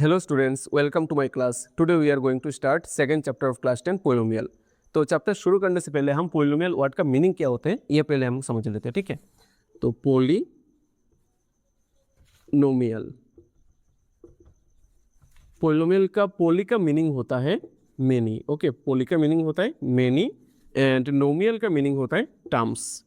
Hello students, welcome to my class. Today we are going to start second chapter of class 10 polynomial. तो chapter शुरू करने से पहले हम पोलिनोमियल वर्ड का मीनिंग क्या होते हैं ये पहले हम समझ लेते हैं, ठीक है। तो पोलिनोमियल का पोली का मीनिंग होता है मेनी, ओके। पोली का मीनिंग होता है मेनी एंड नोमियल का मीनिंग होता है टर्म्स।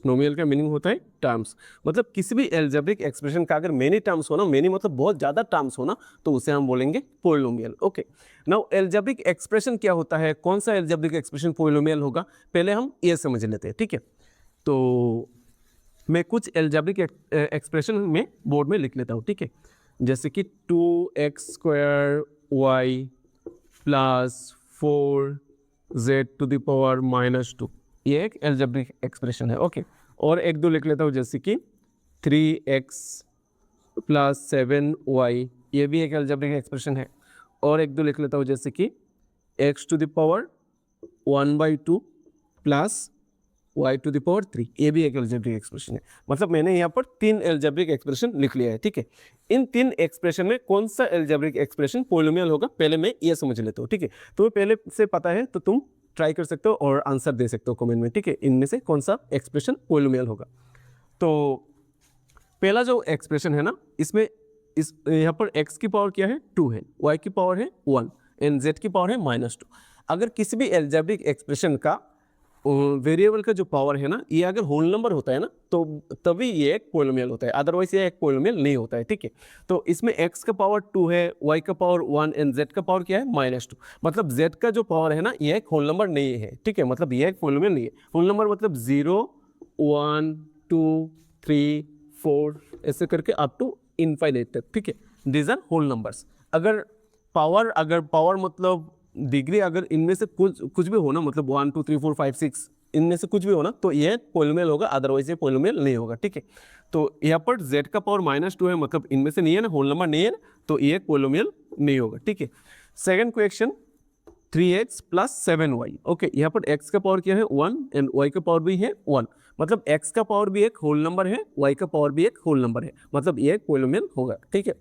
नोमियल का मीनिंग होता है टर्म्स, मतलब किसी भी एल्जेब्रिक एक्सप्रेशन का अगर मेनी टर्म्स हो ना, मेनी मतलब बहुत ज़्यादा टर्म्स हो ना, तो उसे हम बोलेंगे polynomial, okay. Now algebraic expression क्या होता है, कौन सा एल्जेब्रिक एक्सप्रेशन पोलिनोमियल होगा, पहले हम ये समझ लेते हैं, ठीक है। तो मैं कुछ एल्जेब्रिक एक्सप्रेशन में बोर्ड में लिख लेता हूँ, ठीक है। जैसे कि 2x² y प्लस 4z⁻², ये एक एल्जेब्रिक एक्सप्रेशन है, ओके। और एक दो लिख लेता हूँ, जैसे कि 3x प्लस 7y, ये भी एक एल्जेब्रिक एक्सप्रेशन है। और एक दो लिख लेता हूँ, जैसे कि x⁻1/2 प्लस y⁻3, ये भी एक एल्जेब्रिक एक्सप्रेशन है। मतलब मैंने यहाँ पर 3 एल्जेब्रिक एक्सप्रेशन लिख लिया है, ठीक है। इन 3 एक्सप्रेशन में कौन सा एल्जेब्रिक एक्सप्रेशन पोलिनोमियल होगा, पहले मैं ये समझ लेता हूँ, ठीक है। तुम्हें पहले से पता है तो तुम ट्राई कर सकते हो और आंसर दे सकते हो कमेंट में, ठीक है। इनमें से कौन सा एक्सप्रेशन पोलिनोमियल होगा। तो पहला जो एक्सप्रेशन है ना, इसमें इस यहाँ पर x की पावर क्या है 2 है, y की पावर है 1 एंड z की पावर है -2। अगर किसी भी एल्जेब्रिक एक्सप्रेशन का वेरिएबल का जो पावर है ना, ये अगर होल नंबर होता है ना, तो तभी ये एक पोलिनोमियल होता है, अदरवाइज ये एक पोलिनोमियल नहीं होता है, ठीक है। तो इसमें x का पावर 2 है, y का पावर 1 एंड z का पावर क्या है -2। मतलब z का जो पावर है ना, ये एक होल नंबर नहीं है, ठीक है। मतलब ये एक पोलिनोमियल नहीं है। होल नंबर मतलब 0 1 2 3 4 ऐसे करके अप टू इनफाइनाइट तक, ठीक है। These are whole numbers. अगर पावर मतलब डिग्री, अगर इनमें से कुछ भी हो ना, मतलब 1 2 3 4 5 6 इनमें से कुछ भी हो ना, तो ये पोलिनोमियल होगा, अदरवाइज ये पोलिनोमियल नहीं होगा, ठीक है। तो यहाँ पर z का पावर -2 है, मतलब इनमें से नहीं है ना, होल नंबर नहीं है ना, तो ये पोलिनोमियल नहीं होगा, ठीक है। Second question 3x plus 7y, okay. यहाँ पर x का पावर क्या है 1 एंड y का पावर भी है 1, मतलब x का पावर भी एक होल नंबर है, y का पावर भी एक होल नंबर है, मतलब ये एक पोलिनोमियल होगा, ठीक है।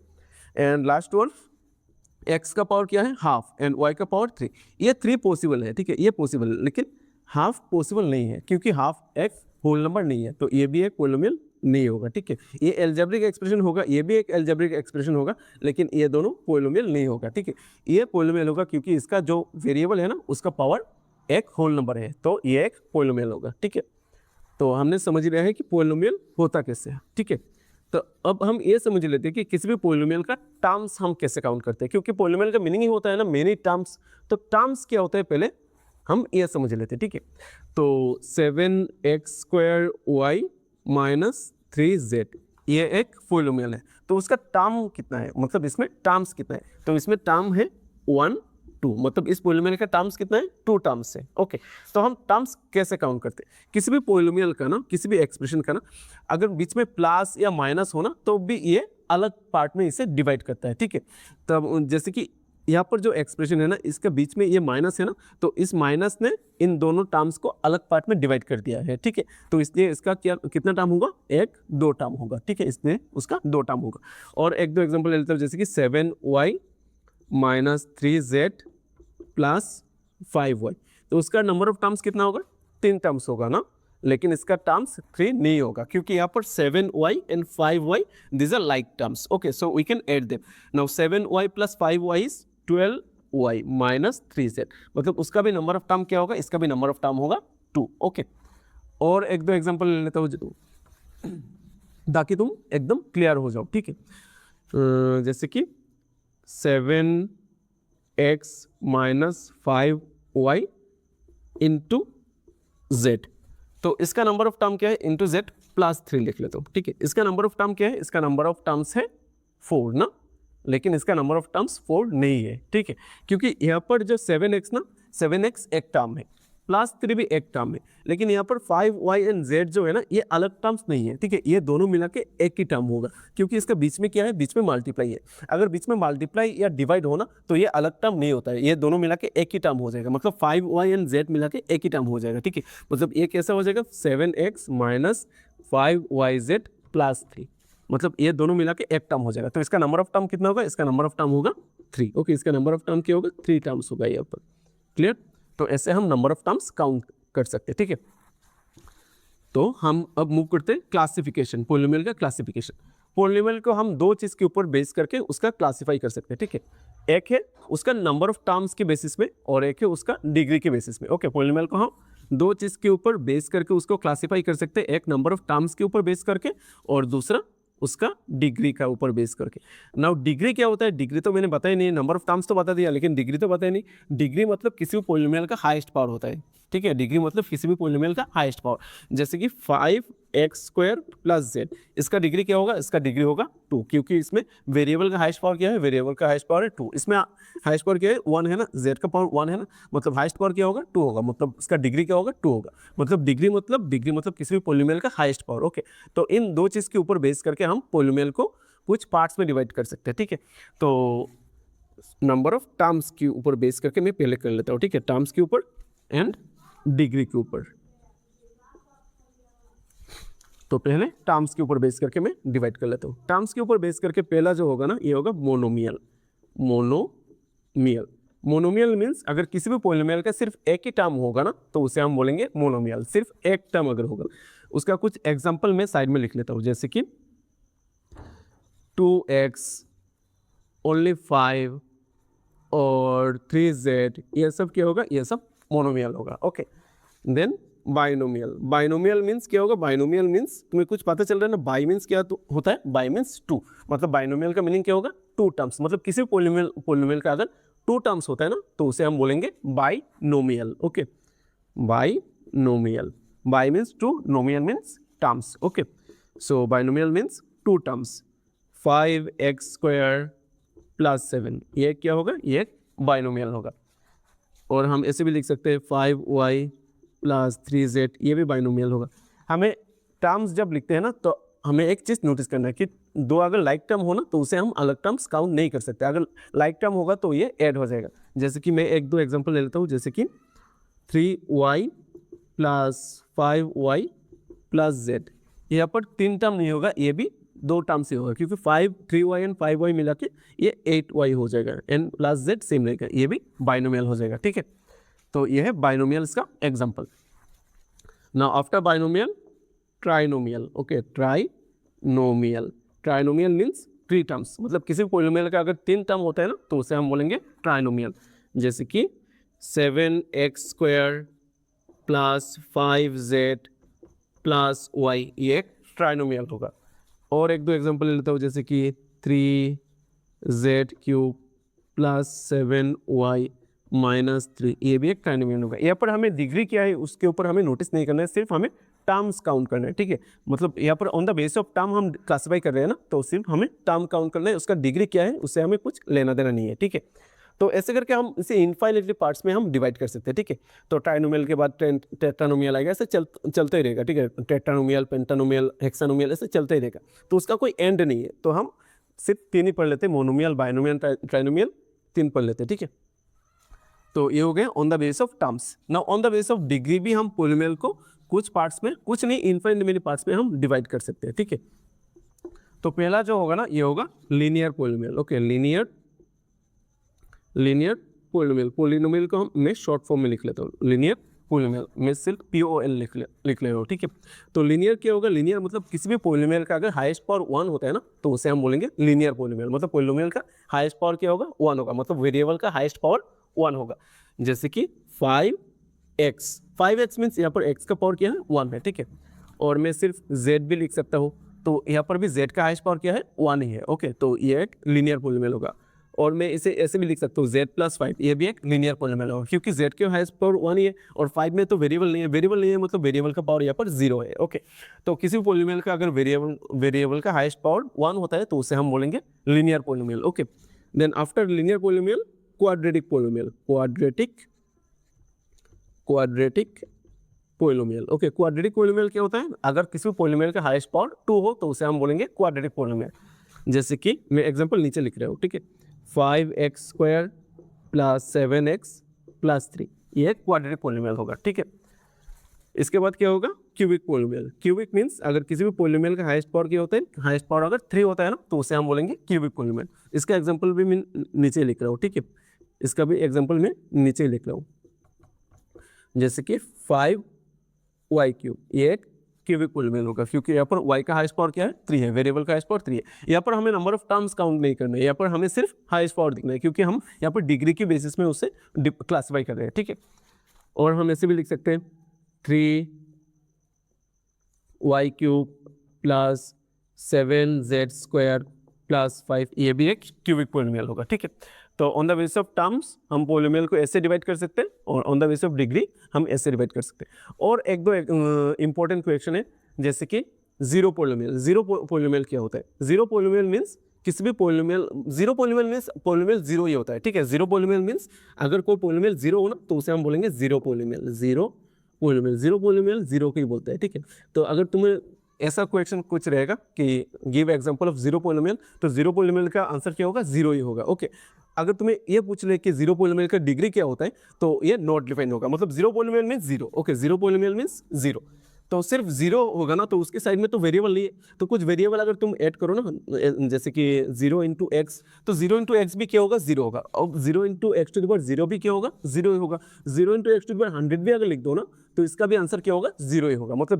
एंड लास्ट वन, x का पावर क्या है हाफ एंड y का पावर 3, ये 3 पॉसिबल है, ठीक है। ये पॉसिबल है, लेकिन हाफ पॉसिबल नहीं है, क्योंकि हाफ एक होल नंबर नहीं है, तो ये भी एक पोलिनोमियल नहीं होगा, ठीक है। ये एल्जेब्रिक एक्सप्रेशन होगा, ये भी एक एल्जेब्रिक एक्सप्रेशन होगा, लेकिन ये दोनों पोलिनोमियल नहीं होगा, ठीक है। ये पोलिनोमियल होगा क्योंकि इसका जो वेरिएबल है ना, उसका पावर एक होल नंबर है, तो ये एक पोलिनोमियल होगा, ठीक है। तो हमने समझ लिया है कि पोलिनोमियल होता कैसे है, ठीक है। तो अब हम ये समझ लेते हैं कि किसी भी पोलिनोमियल का टर्म्स हम कैसे काउंट करते हैं, क्योंकि पोलिनोमियल का मीनिंग ही होता है ना मेनी टर्म्स। तो टर्म्स क्या होता है पहले हम ये समझ लेते हैं, ठीक है। तो 7x² y - 3z, ये एक पोलिनोमियल है, तो उसका टर्म कितना है, मतलब इसमें टर्म्स कितना है, तो इसमें टर्म है 1 2, मतलब इस पोलिनोमियल का टर्म्स कितना है 2 टर्म्स है, ओके। तो हम टर्म्स कैसे काउंट करते हैं, किसी भी पोलिनोमियल का ना, किसी भी एक्सप्रेशन का ना, अगर बीच में प्लस या माइनस हो ना, तो भी ये अलग पार्ट में इसे डिवाइड करता है, ठीक है। तब जैसे कि यहाँ पर जो एक्सप्रेशन है ना, इसके बीच में ये माइनस है ना, तो इस माइनस ने इन दोनों टर्म्स को अलग पार्ट में डिवाइड कर दिया है, ठीक है। तो इसलिए इसका क्या कितना टर्म होगा, 1 2 टर्म होगा, ठीक है। इसने उसका 2 टर्म होगा। और एक दो एग्जाम्पल लेते हैं, जैसे कि 7y - 3z प्लस 5y, तो उसका नंबर ऑफ टर्म्स कितना होगा, 3 टर्म्स होगा ना, लेकिन इसका टर्म्स 3 नहीं होगा, क्योंकि यहाँ पर 7y and 5y these are like terms, okay, so we can add them now। 7y plus 5y is 12y minus 3z, मतलब उसका भी नंबर ऑफ टर्म क्या होगा, इसका भी नंबर ऑफ टर्म होगा 2, ओके। और एक दो एग्जांपल ले लेता हूँ ताकि तुम एकदम क्लियर हो जाओ, ठीक है। जैसे कि 7x - 5y इंटू z, तो इसका नंबर ऑफ टर्म क्या है इंटू z प्लस 3 लिख लेता हूँ, ठीक है। इसका नंबर ऑफ टर्म क्या है, इसका नंबर ऑफ टर्म्स है 4 ना, लेकिन इसका नंबर ऑफ टर्म्स 4 नहीं है, ठीक है। क्योंकि यहाँ पर जो 7x ना, 7x एक टर्म है, प्लस 3 भी एक टर्म है, लेकिन यहाँ पर 5y एंड z जो है ना, ये अलग टर्म्स नहीं है, ठीक है। ये दोनों मिला के एक ही टर्म होगा, क्योंकि इसका बीच में क्या है, बीच में मल्टीप्लाई है। अगर बीच में मल्टीप्लाई या डिवाइड हो ना, तो ये अलग टर्म नहीं होता है, ये दोनों मिला के एक ही टर्म हो जाएगा, मतलब 5y एंड z मिला के एक ही टर्म हो जाएगा, ठीक है। मतलब ये कैसा हो जाएगा, 7x - 5yz प्लस 3, मतलब ये दोनों मिला के एक टर्म हो जाएगा। तो इसका नंबर ऑफ टर्म कितना होगा, इसका नंबर ऑफ टर्म होगा 3। ओके, इसका नंबर ऑफ टर्म क्या होगा, 3 टर्म्स होगा यहाँ पर। क्लियर? तो ऐसे हम नंबर ऑफ टर्म्स काउंट कर सकते हैं। ठीक है, तो हम अब मूव करते हैं क्लासिफिकेशन, पॉलिनोमियल का क्लासिफिकेशन। पॉलिनोमियल को हम दो चीज़ के ऊपर बेस करके उसका क्लासीफाई कर सकते हैं। ठीक है, एक है उसका नंबर ऑफ टर्म्स के बेसिस में और एक है उसका डिग्री के बेसिस में। ओके, पॉलिनोमियल को हम दो चीज़ के ऊपर बेस करके उसको क्लासीफाई कर सकते हैं, एक नंबर ऑफ टर्म्स के ऊपर बेस करके और दूसरा उसका डिग्री का ऊपर बेस करके। नाउ डिग्री क्या होता है, डिग्री तो मैंने बताया नहीं, नंबर ऑफ टर्म्स तो बता दिया लेकिन डिग्री तो बताया नहीं। डिग्री मतलब किसी भी पॉलिनोमियल का हाईएस्ट पावर होता है। ठीक है, डिग्री मतलब किसी भी पॉलिनोमियल का हाईएस्ट पावर, जैसे कि 5x² + z, इसका डिग्री क्या होगा, इसका डिग्री होगा 2, क्योंकि इसमें वेरिएबल का हाईएस्ट पावर क्या है, वेरिएबल का हाईएस्ट पावर है 2, इसमें हाईएस्ट पावर क्या है 1 है ना, z का पावर 1 है ना, मतलब हाईएस्ट पावर क्या होगा 2 होगा, मतलब इसका डिग्री क्या होगा 2 होगा। मतलब डिग्री मतलब किसी भी पॉलिनोमियल का हाईएस्ट पावर। ओके, तो इन दो चीज़ के ऊपर बेस करके हम पॉलिनोमियल को कुछ पार्ट्स में डिवाइड कर सकते हैं। ठीक है, तो नंबर ऑफ टर्म्स के ऊपर बेस करके मैं पहले कर लेता हूँ। ठीक है, टर्म्स के ऊपर एंड डिग्री के ऊपर। तो पहले टर्म्स के ऊपर बेस करके मैं डिवाइड कर लेता हूँ। टर्म्स के ऊपर बेस करके पहला जो होगा ना, ये होगा मोनोमियल। मोनोमियल मीन्स अगर किसी भी पॉलिनोमियल का सिर्फ एक ही टर्म होगा ना, तो उसे हम बोलेंगे मोनोमियल। सिर्फ एक टर्म अगर होगा, उसका कुछ एग्जाम्पल मैं साइड में लिख लेता हूँ, जैसे कि 2x, ओनली 5 और 3z, ये सब क्या होगा, ये सब मोनोमियल होगा। ओके, देन बाइनोमियल मीन्स क्या होगा, बाइनोमियल मीन्स तुम्हें कुछ पता चल रहा है ना, बाई मीन्स क्या तो होता है, बाई मीन्स 2, मतलब बाइनोमियल का मीनिंग क्या होगा, 2 टर्म्स, मतलब किसी पॉलिनोमियल का अगर 2 टर्म्स होता है ना, तो उसे हम बोलेंगे binomial. Okay, binomial, by means 2, नोमियल means terms. Okay, so binomial means 2 terms, 5x² + 7, ये क्या होगा, ये बाइनोमियल होगा। और हम ऐसे भी लिख सकते हैं 5y + 3z, ये भी बाइनोमियल होगा। हमें टर्म्स जब लिखते हैं ना, तो हमें एक चीज़ नोटिस करना है कि दो अगर लाइक टर्म हो ना, तो उसे हम अलग टर्म्स काउंट नहीं कर सकते। अगर लाइक टर्म होगा तो ये ऐड हो जाएगा। जैसे कि मैं एक दो एग्जांपल ले लेता हूँ, जैसे कि 3y + 5y + z, यहाँ पर 3 टर्म नहीं होगा, ये भी 2 टर्म से होगा, क्योंकि 3y एंड 5y मिला के ये 8y हो जाएगा, n + z सेम रहेगा, ये भी बाइनोमियल हो जाएगा। ठीक है, तो ये है बाइनोमियल्स का example. Now after binomial, trinomial. Okay, trinomial means 3 terms, मतलब किसी भी पॉलिनोमियल का अगर 3 टर्म होता है ना, तो उसे हम बोलेंगे ट्राइनोमियल। जैसे कि 7x² + 5z + y, ये एक ट्राइनोमियल होगा। और एक दो एग्जांपल ले लेता हूँ, जैसे कि 3z³ + 7y -3, ये भी एक ट्राइनोमियल होगा। यहाँ पर हमें डिग्री क्या है उसके ऊपर हमें नोटिस नहीं करना है, सिर्फ हमें टर्म्स काउंट करना है। ठीक है, मतलब यहाँ पर on the base of term हम क्लासीफाई कर रहे हैं ना, तो सिर्फ हमें टर्म काउंट करना है, उसका डिग्री क्या है उससे हमें कुछ लेना देना नहीं है। ठीक है, तो ऐसे करके हम इसे इनफाइनाइटली पार्ट्स में हम डिवाइड कर सकते हैं। ठीक है, तो ट्राइनोमियल के बाद टेट्रानोमियल आएगा, ऐसे चलता ही रहेगा। ठीक है, टेट्रानोमियल, पेंटानोमियल, हेक्सानोमियल, ऐसे चलता ही रहेगा, तो उसका कोई एंड नहीं है। तो हम सिर्फ 3 ही पढ़ लेते हैं, मोनोमियल, बाइनोमियल, ट्राइनोमियल, 3 पढ़ लेते हैं। ठीक है, तो ये हो गया on the base of terms. Now on the base of degree भी हम पॉलिनोमियल को कुछ पार्ट्स में, कुछ नहीं इनफाइनाइट मेनी पार्ट्स में हम डिवाइड कर सकते हैं। ठीक है, तो पहला जो होगा ना, ये होगा linear polynomial. Okay, linear polynomial को हम मैं शॉर्ट फॉर्म में लिख लेता हूँ, लीनियर पॉलिनोमियल, मैं सिर्फ POL लिख ले रहा हूँ। ठीक है, तो लीनियर क्या होगा, लीनियर मतलब किसी भी पॉलिनोमियल का अगर हाईएस्ट पावर 1 होता है ना, तो उसे हम बोलेंगे लीनियर पॉलिनोमियल। मतलब पॉलिनोमियल का हाईएस्ट पावर क्या होगा, 1 होगा, मतलब वेरिएबल का हाईएस्ट पावर 1 होगा। जैसे कि 5x मीन्स यहाँ पर x का पावर क्या है, 1 है। ठीक है, और मैं सिर्फ z भी लिख सकता हूँ, तो यहाँ पर भी z का हाईएस्ट पावर क्या है, 1 ही है। ओके, तो ये एक लीनियर पॉलिनोमियल होगा। और मैं इसे ऐसे भी लिख सकता हूँ z + 5, ये भी एक लीनियर पॉलिनोमियल होगा, क्योंकि z के हाईएस्ट पावर 1 ही है और 5 में तो वेरिएबल नहीं है, मतलब वेरिएबल का पावर यहाँ पर 0 है। ओके, तो किसी भी पॉलिनोमियल का अगर वेरिएबल का हाईएस्ट पावर 1 होता है, तो उसे हम बोलेंगे linear polynomial. Okay, then after linear polynomial, quadratic polynomial, quadratic polynomial. Okay, quadratic polynomial क्या होता है, अगर किसी भी पॉलिनोमियल का हाईएस्ट पावर 2 हो, तो उसे हम बोलेंगे क्वाड्रेटिक पॉलिनोमियल। जैसे कि मैं एग्जांपल नीचे लिख रहा हूँ। ठीक है, 5x² + 7x + 3, ये क्वाड्रेटिक पॉलिनोमियल होगा। ठीक है, इसके बाद क्या होगा, क्यूबिक पोलिनोमियल। क्यूबिक मीन्स अगर किसी भी पोलिनोमियल का हाईएस्ट पावर क्या होता है, हाईएस्ट पावर अगर 3 होता है ना, तो उसे हम बोलेंगे क्यूबिक पोलिनोमियल। इसका एग्जांपल भी मैं नीचे लिख रहा हूँ, ठीक है, इसका भी एग्जांपल मैं नीचे लिख रहा हूँ, जैसे कि 5y³ ये एक क्यूबिक पोलिनोमियल होगा, क्योंकि यहाँ पर y का हाईएस्ट पावर क्या है, 3 है, वेरिएबल का हाईएस्ट पावर 3 है। यहाँ पर हमें नंबर ऑफ टर्म्स काउंट नहीं करना है, यहाँ पर हमें सिर्फ हाईएस्ट पावर दिखना है, क्योंकि हम यहाँ पर डिग्री की बेसिस में उसे क्लासीफाई कर रहे हैं, ठीक है। और हम ऐसे भी लिख सकते हैं 3y³ प्लस 7z² प्लस 5, ये भी एक क्यूबिक पोलिनोमियल होगा, ठीक है। तो on the basis of terms हम पोलिनोमियल को ऐसे डिवाइड कर सकते हैं, और on the basis of degree हम ऐसे डिवाइड कर सकते हैं। और एक दो इंपॉर्टेंट क्वेश्चन है, जैसे कि जीरो पोलिनोमियल। जीरो पोलिनोमियल क्या होता है? जीरो पोलिनोमियल मीन्स किसी भी polynomial, zero polynomial means polynomial zero ही होता है, ठीक है। जीरो पोलिनोमियल मीन्स अगर कोई पोलिनोमियल जीरो हो ना, तो उसे हम बोलेंगे zero polynomial. Zero polynomial, zero polynomial zero को ही बोलता है, ठीक है। तो अगर तुम्हें ऐसा क्वेश्चन कुछ रहेगा कि give example of zero polynomial, तो जीरो पोलिनोमियल का आंसर क्या होगा? जीरो ही होगा, ओके। अगर तुम्हें ये पूछ ले कि जीरो पोलिनोमियल का डिग्री क्या होता है, तो ये नॉट डिफाइन होगा, मतलब zero polynomial means zero, okay. Zero polynomial means zero, तो सिर्फ जीरो होगा ना, तो उसके साइड में तो वेरिएबल नहीं है, तो कुछ वेरिएबल अगर तुम ऐड करो ना, जैसे कि 0 इंटू एक्स, तो 0 इंटू एक्स भी क्या होगा? जीरो होगा। और 0 into x to the power 0 भी क्या होगा? जीरो ही होगा। 0 into x to the power 100 भी अगर लिख दो ना, तो इसका भी आंसर क्या होगा? जीरो ही होगा। मतलब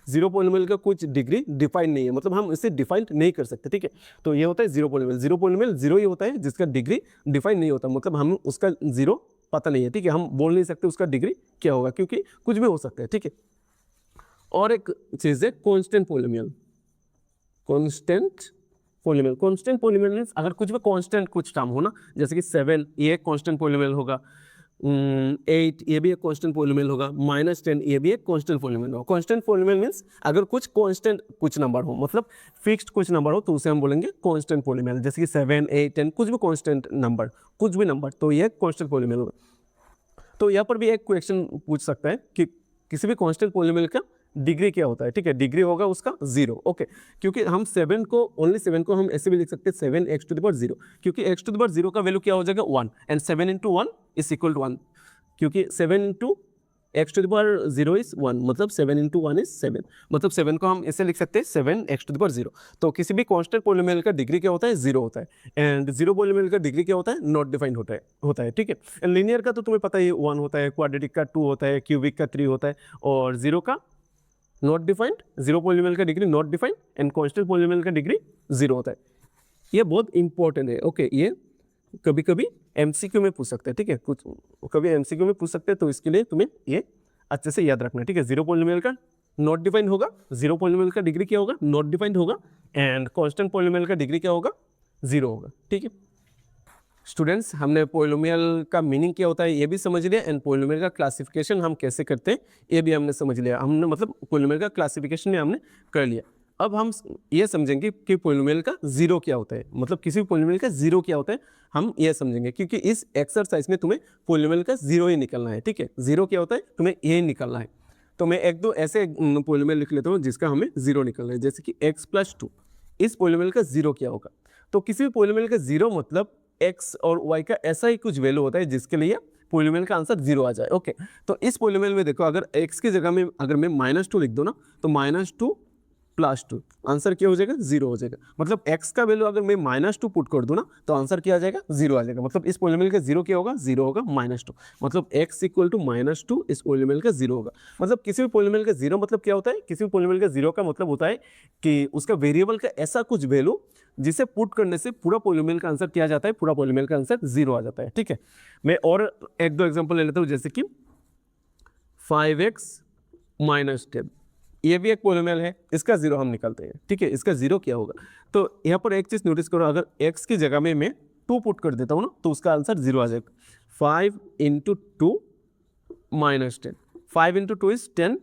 जीरो पोलिनोमियल का कुछ डिग्री डिफाइन नहीं है, मतलब हम इसे डिफाइन नहीं कर सकते, ठीक है। तो ये होता है zero polynomial. Zero polynomial zero ही होता है जिसका डिग्री डिफाइन नहीं होता, मतलब हम उसका जीरो पता नहीं है, ठीक है। हम बोल नहीं सकते उसका डिग्री क्या होगा, क्योंकि कुछ भी हो सकता है, ठीक है। और एक चीज है constant polynomial. Constant polynomial, constant polynomial means अगर कुछ भी कांस्टेंट कुछ टर्म हो ना, जैसे कि 7 ये एक कांस्टेंट पोलिनोमियल होगा, 8 ये भी एक कांस्टेंट पोलिनोमियल होगा, -10 ये भी एक कांस्टेंट पोलिनोमियल होगा। कांस्टेंट पोलिनोमियल मींस अगर कुछ कांस्टेंट कुछ नंबर हो, मतलब फिक्स्ड कुछ नंबर हो, तो उसे हम बोलेंगे कांस्टेंट पोलिनोमियल। जैसे कि 7, 8, 10 कुछ भी कांस्टेंट नंबर, कुछ भी नंबर, तो ये कांस्टेंट पोलिनोमियल होगा। तो यहाँ पर भी एक क्वेश्चन पूछ सकता है कि किसी भी कांस्टेंट पोलिनोमियल का डिग्री क्या होता है, ठीक है। डिग्री होगा उसका जीरो, ओके। क्योंकि हम 7 को, ओनली 7 को हम ऐसे भी लिख सकते हैं 7x टू द पावर 0, क्योंकि x टू द पावर 0 का वैल्यू क्या हो जाएगा? 1, and 7 into 1 is equal to 1, क्योंकि 7 into x to the power 0 is 1, मतलब 7 इंटू 1 इज 7, मतलब 7 को हम ऐसे लिख सकते हैं 7x टू द पावर 0। तो किसी भी कांस्टेंट पोलिनोमियल का डिग्री क्या होता है? जीरो होता है। एंड जीरो पोलिनोमियल का डिग्री क्या होता है? नॉट डिफाइंड होता है, ठीक है। एंड लीनियर का तो तुम्हें पता ही 1 होता है, क्वाड्रेटिक का 2 होता है, क्यूबिक का 3 होता है, और जीरो का नॉट डिफाइंड, जीरो पोलिनोमियल का degree not defined, and constant polynomial का डिग्री जीरो होता है। ये बहुत इंपॉर्टेंट है, ओके। ये कभी कभी एमसीक्यू में पूछ सकते हैं, ठीक है, कुछ कभी एमसीक्यू में पूछ सकते हैं, तो इसके लिए तुम्हें ये अच्छे से याद रखना है, ठीक है। जीरो पोलिनोमियल का नॉट डिफाइंड होगा, जीरो पोलिनोमियल का डिग्री क्या होगा? नॉट डिफाइंड होगा, एंड कांस्टेंट पोलिनोमियल का डिग्री क्या होगा? जीरो होगा, ठीक है। स्टूडेंट्स, हमने पोलिनोमियल का मीनिंग क्या होता है ये भी समझ लिया, एंड पोलिनोमियल का क्लासिफिकेशन हम कैसे करते हैं ये भी हमने समझ लिया। हमने मतलब पोलिनोमियल का क्लासिफिकेशन भी हमने कर लिया। अब हम ये समझेंगे कि पोलिनोमियल का जीरो क्या होता है, मतलब किसी भी पोलिनोमियल का जीरो क्या होता है हम ये समझेंगे, क्योंकि इस एक्सरसाइज में तुम्हें पोलिनोमियल का जीरो ही निकलना है, ठीक है। जीरो क्या होता है तुम्हें ये निकलना है। तो मैं एक दो ऐसे पोलिनोमियल लिख लेता हूँ जिसका हमें जीरो निकलना है, जैसे कि x+2, इस पोलिनोमियल का जीरो क्या होगा? तो किसी भी पोलिनोमियल का जीरो मतलब x और y का ऐसा ही कुछ वैल्यू होता है जिसके लिए पोलिनोमियल का आंसर जीरो आ जाए, ओके। तो इस पोलिनोमियल में देखो, अगर x की जगह में अगर मैं -2 लिख दूँ ना, तो -2 + 2 आंसर क्या हो जाएगा? जीरो हो जाएगा। मतलब x का वैल्यू अगर मैं -2 पुट कर दूँ ना, तो आंसर क्या आ जाएगा? जीरो आ जाएगा। मतलब इस पोलिनोमियल का जीरो क्या होगा? जीरो होगा -2, मतलब x = -2 इस पोलिनोमियल का जीरो होगा। मतलब किसी भी पोलिनोमियल का जीरो मतलब क्या होता है? किसी भी पोलिनोमियल का जीरो का मतलब होता है कि उसका वेरिएबल का ऐसा कुछ वैल्यू जिसे पुट करने से पूरा पोलिनोमियल का आंसर क्या आ जाता है? पूरा पोलिनोमियल का आंसर जीरो आ जाता है, ठीक है। मैं और एक दो एग्जांपल ले लेता हूँ, जैसे कि 5x - 10, ये भी एक पोलिनोमियल है, इसका जीरो हम निकालते हैं, ठीक है। इसका जीरो क्या होगा? तो यहाँ पर एक चीज नोटिस करो, अगर x की जगह में मैं 2 पुट कर देता हूँ ना, तो उसका आंसर जीरो आ जाएगा। 5 × 2 - 10, 5 × 2 इज 10,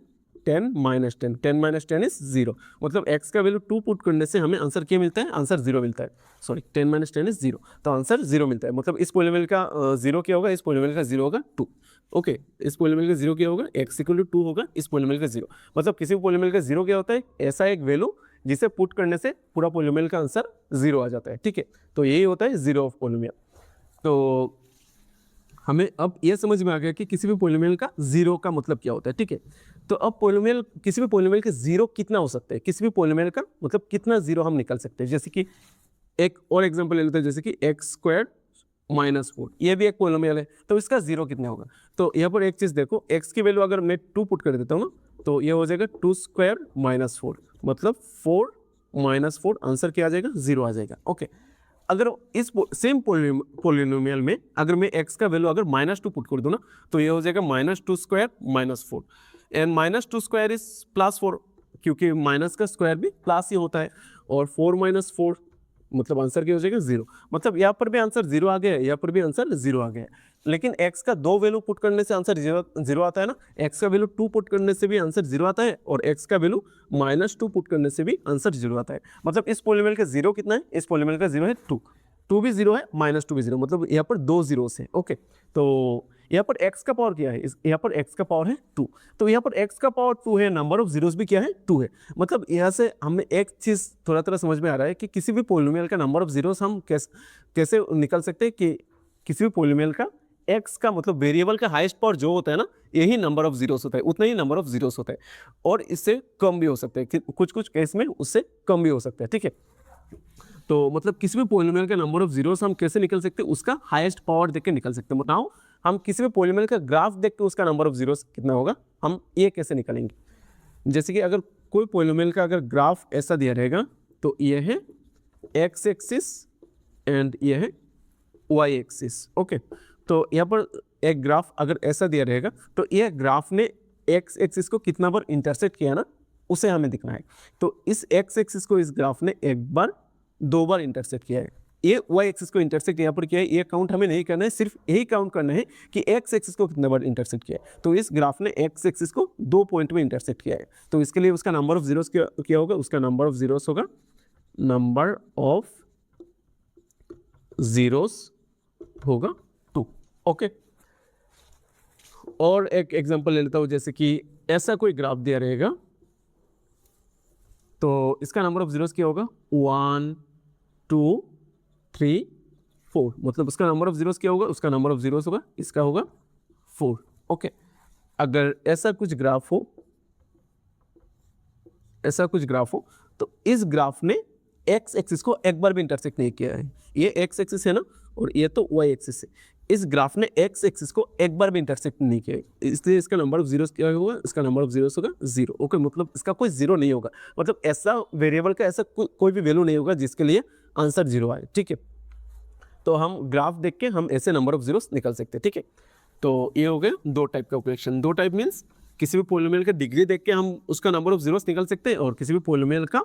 10 - 10, 10 - 10 इज जीरो। मतलब x का वैल्यू 2 पुट करने से हमें आंसर क्या मिलता है? आंसर जीरो मिलता है, सॉरी 10 - 10 इज जीरो, तो आंसर जीरो मिलता है। मतलब इस पोलिनोमियल का जीरो क्या होगा? इस पोलिनोमियल का जीरो होगा 2, ओके। इस पोलिनोमियल का जीरो क्या होगा? x = 2 होगा इस पोलिनोमियल का जीरो। मतलब किसी भी पोलिनोमियल का जीरो क्या होता है? ऐसा एक वैल्यू जिसे पुट करने से पूरा पोलिनोमियल का आंसर जीरो आ जाता है, ठीक है। तो यही होता है जीरो ऑफ पोलिनोमियल। तो हमें अब यह समझ में आ गया कि किसी भी पोलिनोमियल का जीरो का मतलब क्या होता है, ठीक है। तो अब पोलिनोमियल, किसी भी पोलिनोमियल के जीरो कितना हो सकता है, किसी भी पोलिनोमियल का मतलब कितना जीरो हम निकाल सकते हैं। जैसे कि एक और एग्जांपल ले लेते हैं, जैसे कि एक्स स्क्वायर माइनस 4, ये भी एक पोलिनोमियल है, तो इसका जीरो कितना होगा। तो यहाँ पर एक चीज देखो, एक्स की वैल्यू अगर मैं 2 पुट कर देता हूँ ना, तो ये हो जाएगा 2 स्क्वायर माइनस 4, मतलब 4 माइनस 4, आंसर क्या आ जाएगा, जीरो आ जाएगा। ओके, अगर इस सेम पोलिनोमियल में अगर मैं x का वैल्यू अगर -2 पुट कर दूं ना, तो ये हो जाएगा -2 square minus 4, and -2 square is +4, क्योंकि माइनस का स्क्वायर भी प्लस ही होता है, और 4 माइनस 4 मतलब आंसर क्या हो जाएगा, जीरो। मतलब यहाँ पर भी आंसर जीरो आ गया है, यहाँ पर भी आंसर जीरो आ गया है। लेकिन x का 2 वैल्यू पुट करने से आंसर जीरो आता है ना, x का वैल्यू 2 पुट करने से भी आंसर जीरो आता है, और x का वैल्यू -2 पुट करने से भी आंसर जीरो आता है। मतलब इस पोलिनोमियल का जीरो कितना है, इस पोलिनोमियल का जीरो है 2, 2 भी जीरो है, -2 भी जीरो, मतलब यहाँ पर 2 जीरोस है। ओके, तो यहाँ पर x का पावर क्या है, यहाँ पर x का पावर है 2, तो यहाँ पर x का पावर 2 है, नंबर ऑफ जीरोस भी क्या है, 2 है। मतलब यहाँ से हमें एक चीज़ थोड़ा समझ में आ रहा है कि किसी भी पोलिनोमियल का नंबर ऑफ जीरोस हम कैसे निकल सकते हैं, कि किसी भी पोलिनोमियल का x का मतलब वेरिएबल का हाईएस्ट पावर जो होता है ना, यही नंबर ऑफ जीरोस होता है, उतना ही नंबर ऑफ जीरोस होता है, और इससे कम भी हो सकते हैं, कुछ केस में उससे कम भी हो सकता है। ठीक है, तो मतलब किसी भी पोलिनोमियल का नंबर ऑफ जीरोस हम कैसे निकल सकते हैं, उसका हाईएस्ट पावर देख के निकल सकते हैं। बताओ, हम किसी भी पोलिनोमियल का ग्राफ देख के उसका नंबर ऑफ जीरोस कितना होगा, हम ये कैसे निकालेंगे। जैसे कि अगर कोई पोलिनोमियल का अगर ग्राफ ऐसा दिया रहेगा, तो ये है एक्स एक्सिस एंड ये है वाई एक्सिस। ओके, तो यहाँ पर एक ग्राफ अगर ऐसा दिया रहेगा, तो ये ग्राफ ने एक्स एक्सिस को कितना बार इंटरसेक्ट किया ना, उसे हमें दिखना है। तो इस एक्स एक्सिस को इस ग्राफ ने एक बार, 2 बार इंटरसेक्ट किया है, ये वाई एक्सिस को इंटरसेक्ट यहाँ पर किया है, ये काउंट हमें नहीं करना है, सिर्फ यही काउंट करना है कि एक्स एक्सिस को कितना बार इंटरसेक्ट किया है। तो इस ग्राफ ने एक्स एक्सिस को 2 पॉइंट में इंटरसेक्ट किया है, तो इसके लिए उसका नंबर ऑफ जीरोस क्या होगा, उसका नंबर ऑफ जीरोस होगा, नंबर ऑफ जीरोस होगा 2। ओके, और एक एग्जांपल ले लेता हूँ, जैसे कि ऐसा कोई ग्राफ दिया रहेगा, तो इसका नंबर ऑफ जीरोस क्या होगा, 1 2 3 4, मतलब उसका नंबर ऑफ जीरोस क्या होगा, उसका नंबर ऑफ जीरोस होगा, इसका होगा 4। ओके, अगर ऐसा कुछ ग्राफ हो, ऐसा कुछ ग्राफ हो, तो इस ग्राफ ने एक्स एक्सिस को एक बार भी इंटरसेक्ट नहीं किया है, ये एक्स एक्सिस है ना, और ये तो वाई एक्सिस है, इस ग्राफ ने एक्स एक्सिस को एक बार भी इंटरसेक्ट नहीं किया है, इसलिए इसका नंबर ऑफ जीरोस क्या होगा, इसका नंबर ऑफ जीरोस होगा 0। ओके, मतलब इसका कोई जीरो नहीं होगा, मतलब ऐसा वेरिएबल का ऐसा कोई भी वैल्यू नहीं होगा जिसके लिए आंसर जीरो आए। ठीक है, तो हम ग्राफ देख के हम ऐसे नंबर ऑफ जीरोस निकल सकते हैं। ठीक है, तो ये हो गया 2 टाइप का क्वेश्चन। 2 टाइप मीन्स किसी भी पोलिनोमियल का डिग्री देख के हम उसका नंबर ऑफ जीरोस निकल सकते हैं, और किसी भी पोलिनोमियल का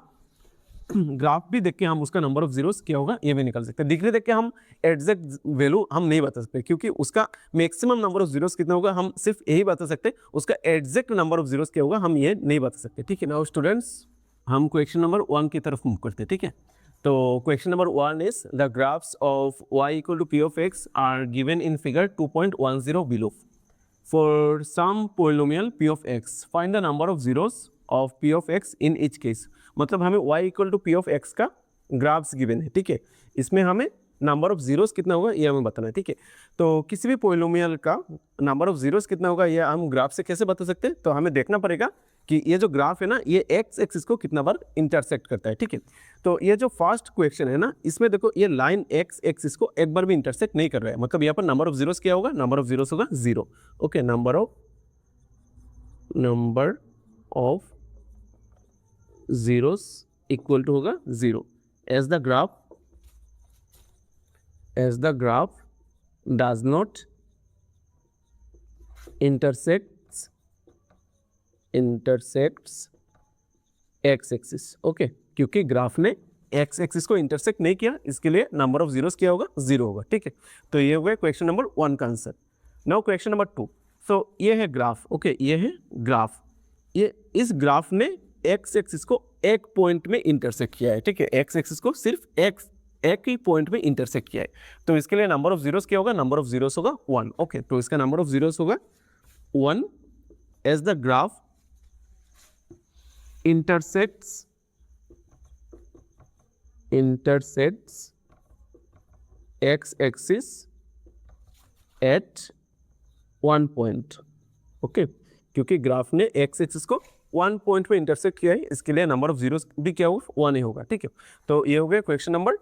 ग्राफ भी देख के हम उसका नंबर ऑफ जीरोस क्या होगा ये भी निकल सकते हैं। डिग्री देख के हम एग्जैक्ट वैल्यू हम नहीं बता सकते, क्योंकि उसका मैक्सिमम नंबर ऑफ जीरोस कितना होगा हम सिर्फ यही बता सकते हैं, उसका एग्जैक्ट नंबर ऑफ जीरोस क्या होगा हम ये नहीं बता सकते। ठीक है, नाउ स्टूडेंट्स, हम क्वेश्चन नंबर 1 की तरफ मूव करते हैं। ठीक है, तो question number 1 is the graphs of y equal to p of x are given in figure 2.10 below. For some polynomial p of x, find the number of zeros of p of x in each case। मतलब हमें y equal to p of x का graphs given है। ठीक है, इसमें हमें number of zeros कितना होगा ये हमें बताना है। ठीक है, तो किसी भी पोलिनोमियल का नंबर ऑफ जीरोस कितना होगा ये हम ग्राफ से कैसे बता सकते हैं, तो हमें देखना पड़ेगा कि ये जो ग्राफ है ना, ये एक्स एक्सिस को कितना बार इंटरसेक्ट करता है। ठीक है, तो ये जो फर्स्ट क्वेश्चन है ना, इसमें देखो ये लाइन एक्स एक्सिस को एक बार भी इंटरसेक्ट नहीं कर रहा है, मतलब यहाँ पर नंबर ऑफ जीरोस क्या होगा, नंबर ऑफ जीरोस होगा 0। Okay, number of zeros equal to होगा 0 as the graph does not intersects x axis. Okay, क्योंकि ग्राफ ने एक्स एक्सिस को इंटरसेक्ट नहीं किया, इसके लिए नंबर ऑफ जीरोस क्या होगा 0 होगा। ठीक है, तो ये हो गया क्वेश्चन नंबर 1 का आंसर। नाउ क्वेश्चन नंबर 2, सो ये है ग्राफ। ओके, ये है ग्राफ, ये इस ग्राफ ने एक्स एक्सिस को एक पॉइंट में इंटरसेक्ट किया है। ठीक है, एक्स एक्सिस को सिर्फ एक ही पॉइंट में इंटरसेक्ट किया है, तो इसके लिए नंबर ऑफ जीरोस क्या होगा, नंबर ऑफ जीरोस होगा 1। ओके, तो इसका नंबर ऑफ जीरोस होगा 1 as the graph intersects x axis at 1 point। Okay, क्योंकि ग्राफ ने एक्स एक्सिस को 1 पॉइंट पे इंटरसेक्ट किया है, इसके लिए नंबर ऑफ जीरोस भी क्या होगा 1 ही होगा, ठीक है। तो ये हो गया क्वेश्चन नंबर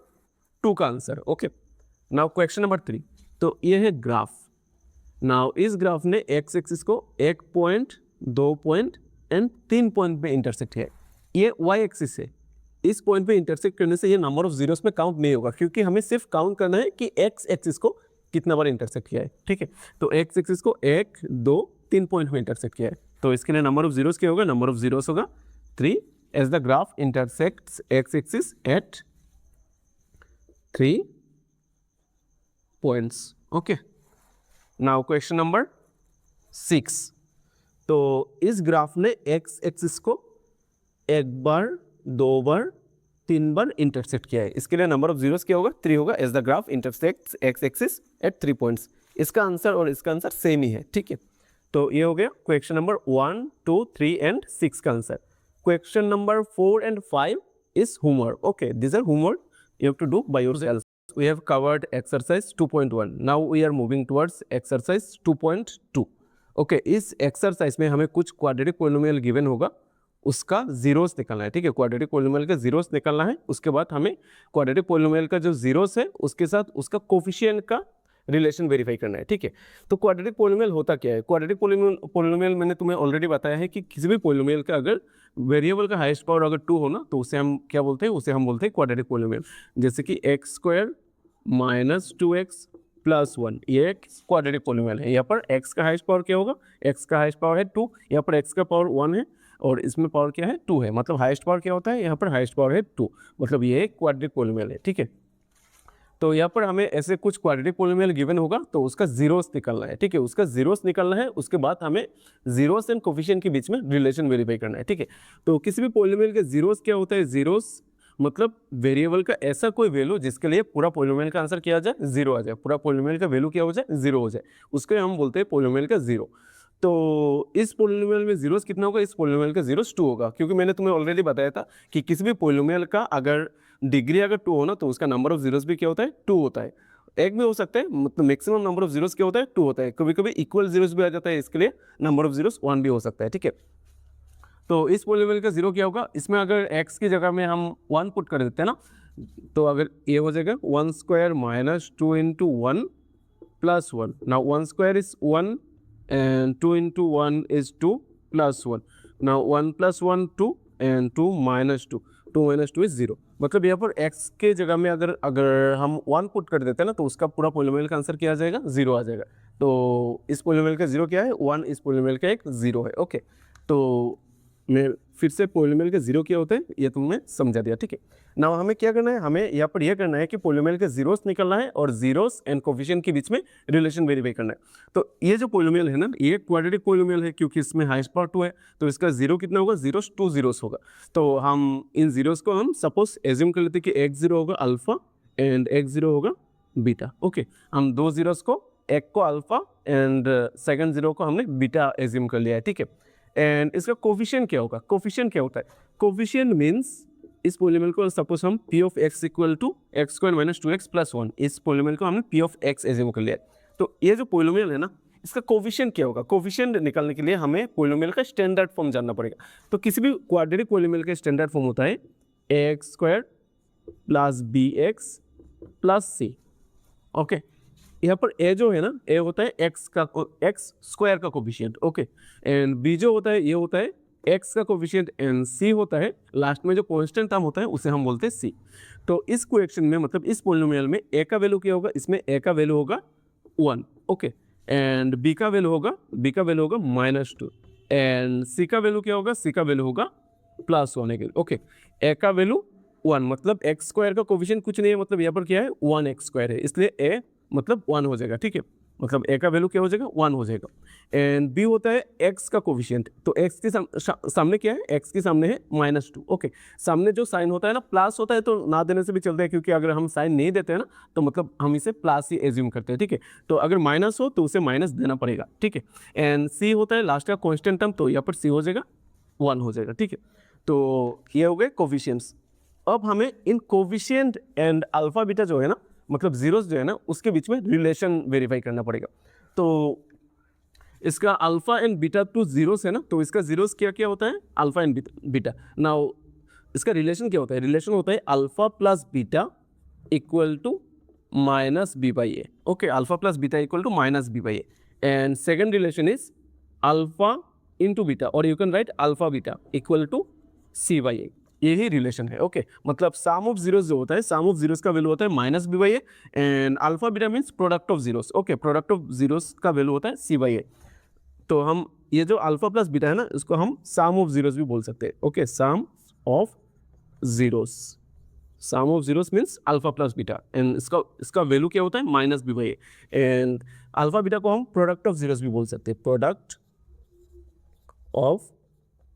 2 का answer. Okay, now question number 3, तो ये है ग्राफ। नाउ इस ग्राफ ने एक्स एक्सिस को 1 पॉइंट, 2 पॉइंट एंड 3 पॉइंट पे इंटरसेक्ट किया है। ये वाई एक्सिस है, इस पॉइंट पे इंटरसेक्ट करने से ये नंबर ऑफ जीरोस में काउंट नहीं होगा, क्योंकि हमें सिर्फ काउंट करना है कि एक्स एक्सिस को कितना बार इंटरसेक्ट किया है, ठीक है। तो एक्स एक्सिस को 1, 2, 3 पॉइंट में इंटरसेक्ट किया है, तो इसके लिए नंबर ऑफ जीरोस क्या होगा, नंबर ऑफ जीरोस होगा 3 as the graph intersects x axis at 3 points. Okay, now question number 6, तो इस ग्राफ ने एक्स एक्सिस को 1 बार, 2 बार, 3 बार इंटरसेक्ट किया है, इसके लिए नंबर ऑफ जीरोस क्या होगा 3 होगा as the graph intersects x axis at 3 points. इसका आंसर और इसका आंसर सेम ही है, ठीक है। तो ये हो गया क्वेश्चन नंबर 1, 2, 3 एंड 6 का answer. Question number 4 and 5 is homework. Okay, these are homework you have to do by yourself. We have covered exercise 2.1. Now we are moving towards exercise 2.2. Okay, इस exercise में हमें कुछ quadratic polynomial given होगा, उसका zeros निकालना है, ठीक है। क्वाड्रेटिक पोलिनोमियल का जीरोस निकालना है, उसके बाद हमें क्वाड्रेटिक पोलिनोमियल का जो जीरोस है उसके साथ उसका कोफिशिएंट का रिलेशन वेरीफाई करना है, ठीक है। तो क्वाड्रेटिक पोलिनोमियल होता क्या है? क्वाड्रेटिक पोलिनोमियल मैंने तुम्हें ऑलरेडी बताया है कि किसी भी पोलिनोमियल का अगर वेरिएबल का हाईएस्ट पावर अगर 2 हो ना, तो उसे हम क्या बोलते हैं, उसे हम बोलते हैं क्वाड्रेटिक पोलिनोमियल। जैसे कि x² माइनस 2x प्लस 1, ये एक क्वाड्रेटिक पोलिनोमियल है। यहाँ पर x का हाईएस्ट पावर क्या होगा, x का हाईएस्ट पावर है 2, यहाँ पर x का पावर 1 है और इसमें पावर क्या है 2 है, मतलब हाईएस्ट पावर क्या होता है, यहाँ पर हाईएस्ट पावर है 2, मतलब ये एक क्वाड्रेटिक पोलिनोमियल है, ठीक है। तो यहाँ पर हमें ऐसे कुछ क्वाड्रेटिक पोलिनोमियल गिवन होगा, तो उसका जीरोस निकालना है, ठीक है। उसका जीरोस निकालना है, उसके बाद हमें जीरोस एंड कोफिशिएंट के बीच में रिलेशन वेरीफाई करना है, ठीक है। तो किसी भी पोलिनोमियल के जीरोस क्या होता है, जीरोस मतलब वेरिएबल का ऐसा कोई वैल्यू जिसके लिए पूरा पोलिनोमियल का आंसर क्या आ जाए, 0 आ जाए, पूरा पोलिनोमियल का वैल्यू क्या हो जाए, 0 हो जाए, उसको हम बोलते हैं पोलिनोमियल का जीरो। तो इस पोलिनोमियल में जीरोस कितना होगा, इस पोलिनोमियल का जीरोस 2 होगा, क्योंकि मैंने तुम्हें ऑलरेडी बताया था कि किसी भी पोलिनोमियल का अगर डिग्री अगर 2 हो ना, तो उसका नंबर ऑफ जीरोस भी क्या होता है, 2 होता है। एक भी हो सकता है, मतलब मैक्सिमम नंबर ऑफ जीरोस क्या होता है, 2 होता है। कभी कभी इक्वल जीरोस भी आ जाता है, इसके लिए नंबर ऑफ जीरोस 1 भी हो सकता है, ठीक है। तो इस पोलिनोमियल का जीरो क्या होगा, इसमें अगर x की जगह में हम 1 पुट कर देते हैं ना, तो अगर ये हो जाएगा 1² minus 2 into 1 plus 1। Now 1² is 1 and 2 into 1 is 2 plus 1. Now 1 plus 1 2 and 2 minus 2. 2 minus 2 is 0. मतलब यहाँ पर x के जगह में अगर हम 1 पुट कर देते हैं ना, तो उसका पूरा पोलिनोमियल का आंसर क्या आ जाएगा, 0 आ जाएगा। तो इस पोलिनोमियल का 0 क्या है, 1, इस पोलिनोमियल का एक 0 है। ओके, तो मैं फिर से पोलिनोमियल का 0 क्या होता है ये तुमने समझा दिया, ठीक है। ना हमें क्या करना है, हमें यहाँ पर यह करना है कि पोलिनोमियल का जीरोस निकलना है और जीरोस एंड कोफिशिएंट के बीच में रिलेशन वेरीफाई करना है। तो ये जो पोलिनोमियल है ना, ये क्वाड्रेटिक पोलिनोमियल है, क्योंकि इसमें हाईएस्ट पावर 2 है, तो इसका जीरो कितना होगा, जीरोस 2 जीरोस होगा। तो हम इन जीरोस को हम सपोज एज्यूम कर लेते हैं कि x0 होगा अल्फा एंड x0 होगा बीटा। ओके, हम 2 जीरोस को, एक को अल्फा एंड सेकंड जीरो को हमने बीटा एज्यूम कर लिया है, ठीक है। एंड इसका कोफिशिएंट क्या होगा, कोफिशिएंट क्या होता है, कोफिशिएंट मीन्स इस पोलिनोमियल को सपोज हम p of x equal to x² minus 2x plus 1, इस पोलिनोमियल को हमने p ऑफ x एज्यूम कर लिया है। तो ये जो पोलिनोमियल है ना, इसका कोफिशिएंट क्या होगा, कोफिशिएंट निकालने के लिए हमें पोलिनोमियल का स्टैंडर्ड फॉर्म जानना पड़ेगा। तो किसी भी क्वाड्रेटिक पोलिनोमियल का स्टैंडर्ड फॉर्म होता है ax² plus bx plus c। Okay, यहाँ पर a जो है ना, a होता है x² का कोफिशिएंट, ओके, एंड b जो होता है ये होता है x का कोफिशिएंट एंड c होता है लास्ट में जो कांस्टेंट टर्म होता है उसे हम बोलते हैं c। तो इस क्वेश्चन में मतलब इस पोलिनोमियल में a का वैल्यू क्या होगा, इसमें a का वैल्यू होगा 1, ओके, एंड b का वैल्यू होगा -2 एंड c का वैल्यू क्या होगा, c का वैल्यू होगा +1। ओके, a का वैल्यू 1, मतलब x² का कोफिशिएंट कुछ नहीं है, मतलब यहाँ पर क्या है 1x² है, इसलिए a मतलब 1 हो जाएगा, ठीक है। मतलब a का वैल्यू क्या हो जाएगा, 1 हो जाएगा। एंड b होता है x का कोफिशिएंट, तो x के सामने क्या है, x के सामने है -2। ओके, सामने जो साइन होता है ना प्लस होता है, तो ना देने से भी चलता है, क्योंकि अगर हम साइन नहीं देते हैं ना, तो मतलब हम इसे प्लस ही एज्यूम करते हैं, ठीक है। तो अगर माइनस हो तो उसे माइनस देना पड़ेगा, ठीक है। एंड c होता है लास्ट का कॉन्स्टेंट टर्म, तो यहाँ पर c हो जाएगा 1 हो जाएगा, ठीक है। तो ये हो गए कोफिशिएंट्स। अब हमें इन कोफिशिएंट एंड अल्फा बीटा जो है ना, मतलब जीरोस जो है ना, उसके बीच में रिलेशन वेरीफाई करना पड़ेगा। तो इसका alpha and beta two zeros है ना, तो इसका जीरोस क्या क्या होता है, अल्फा एंड बीटा। नाउ इसका रिलेशन क्या होता है, रिलेशन होता है alpha plus beta equal to minus B by a. Okay, alpha plus beta equal to minus B by A. And second relation is alpha into beta, और you can write alpha beta equal to C by a. यही relation है। Okay, मतलब sum of zeros जो होता है, sum of zeros का value होता है minus B by A, and alpha beta means product of zeros. Okay, product of zeros का वैल्यू होता है सी बाई ए। तो हम ये जो अल्फा प्लस बीटा है ना, इसको हम सम ऑफ जीरोस भी बोल सकते हैं। Okay, sum of zeros, sum of zeros means alpha plus beta, and इसका वैल्यू क्या होता है minus B by A. And alpha beta को हम प्रोडक्ट ऑफ जीरोस भी बोल सकते हैं, product of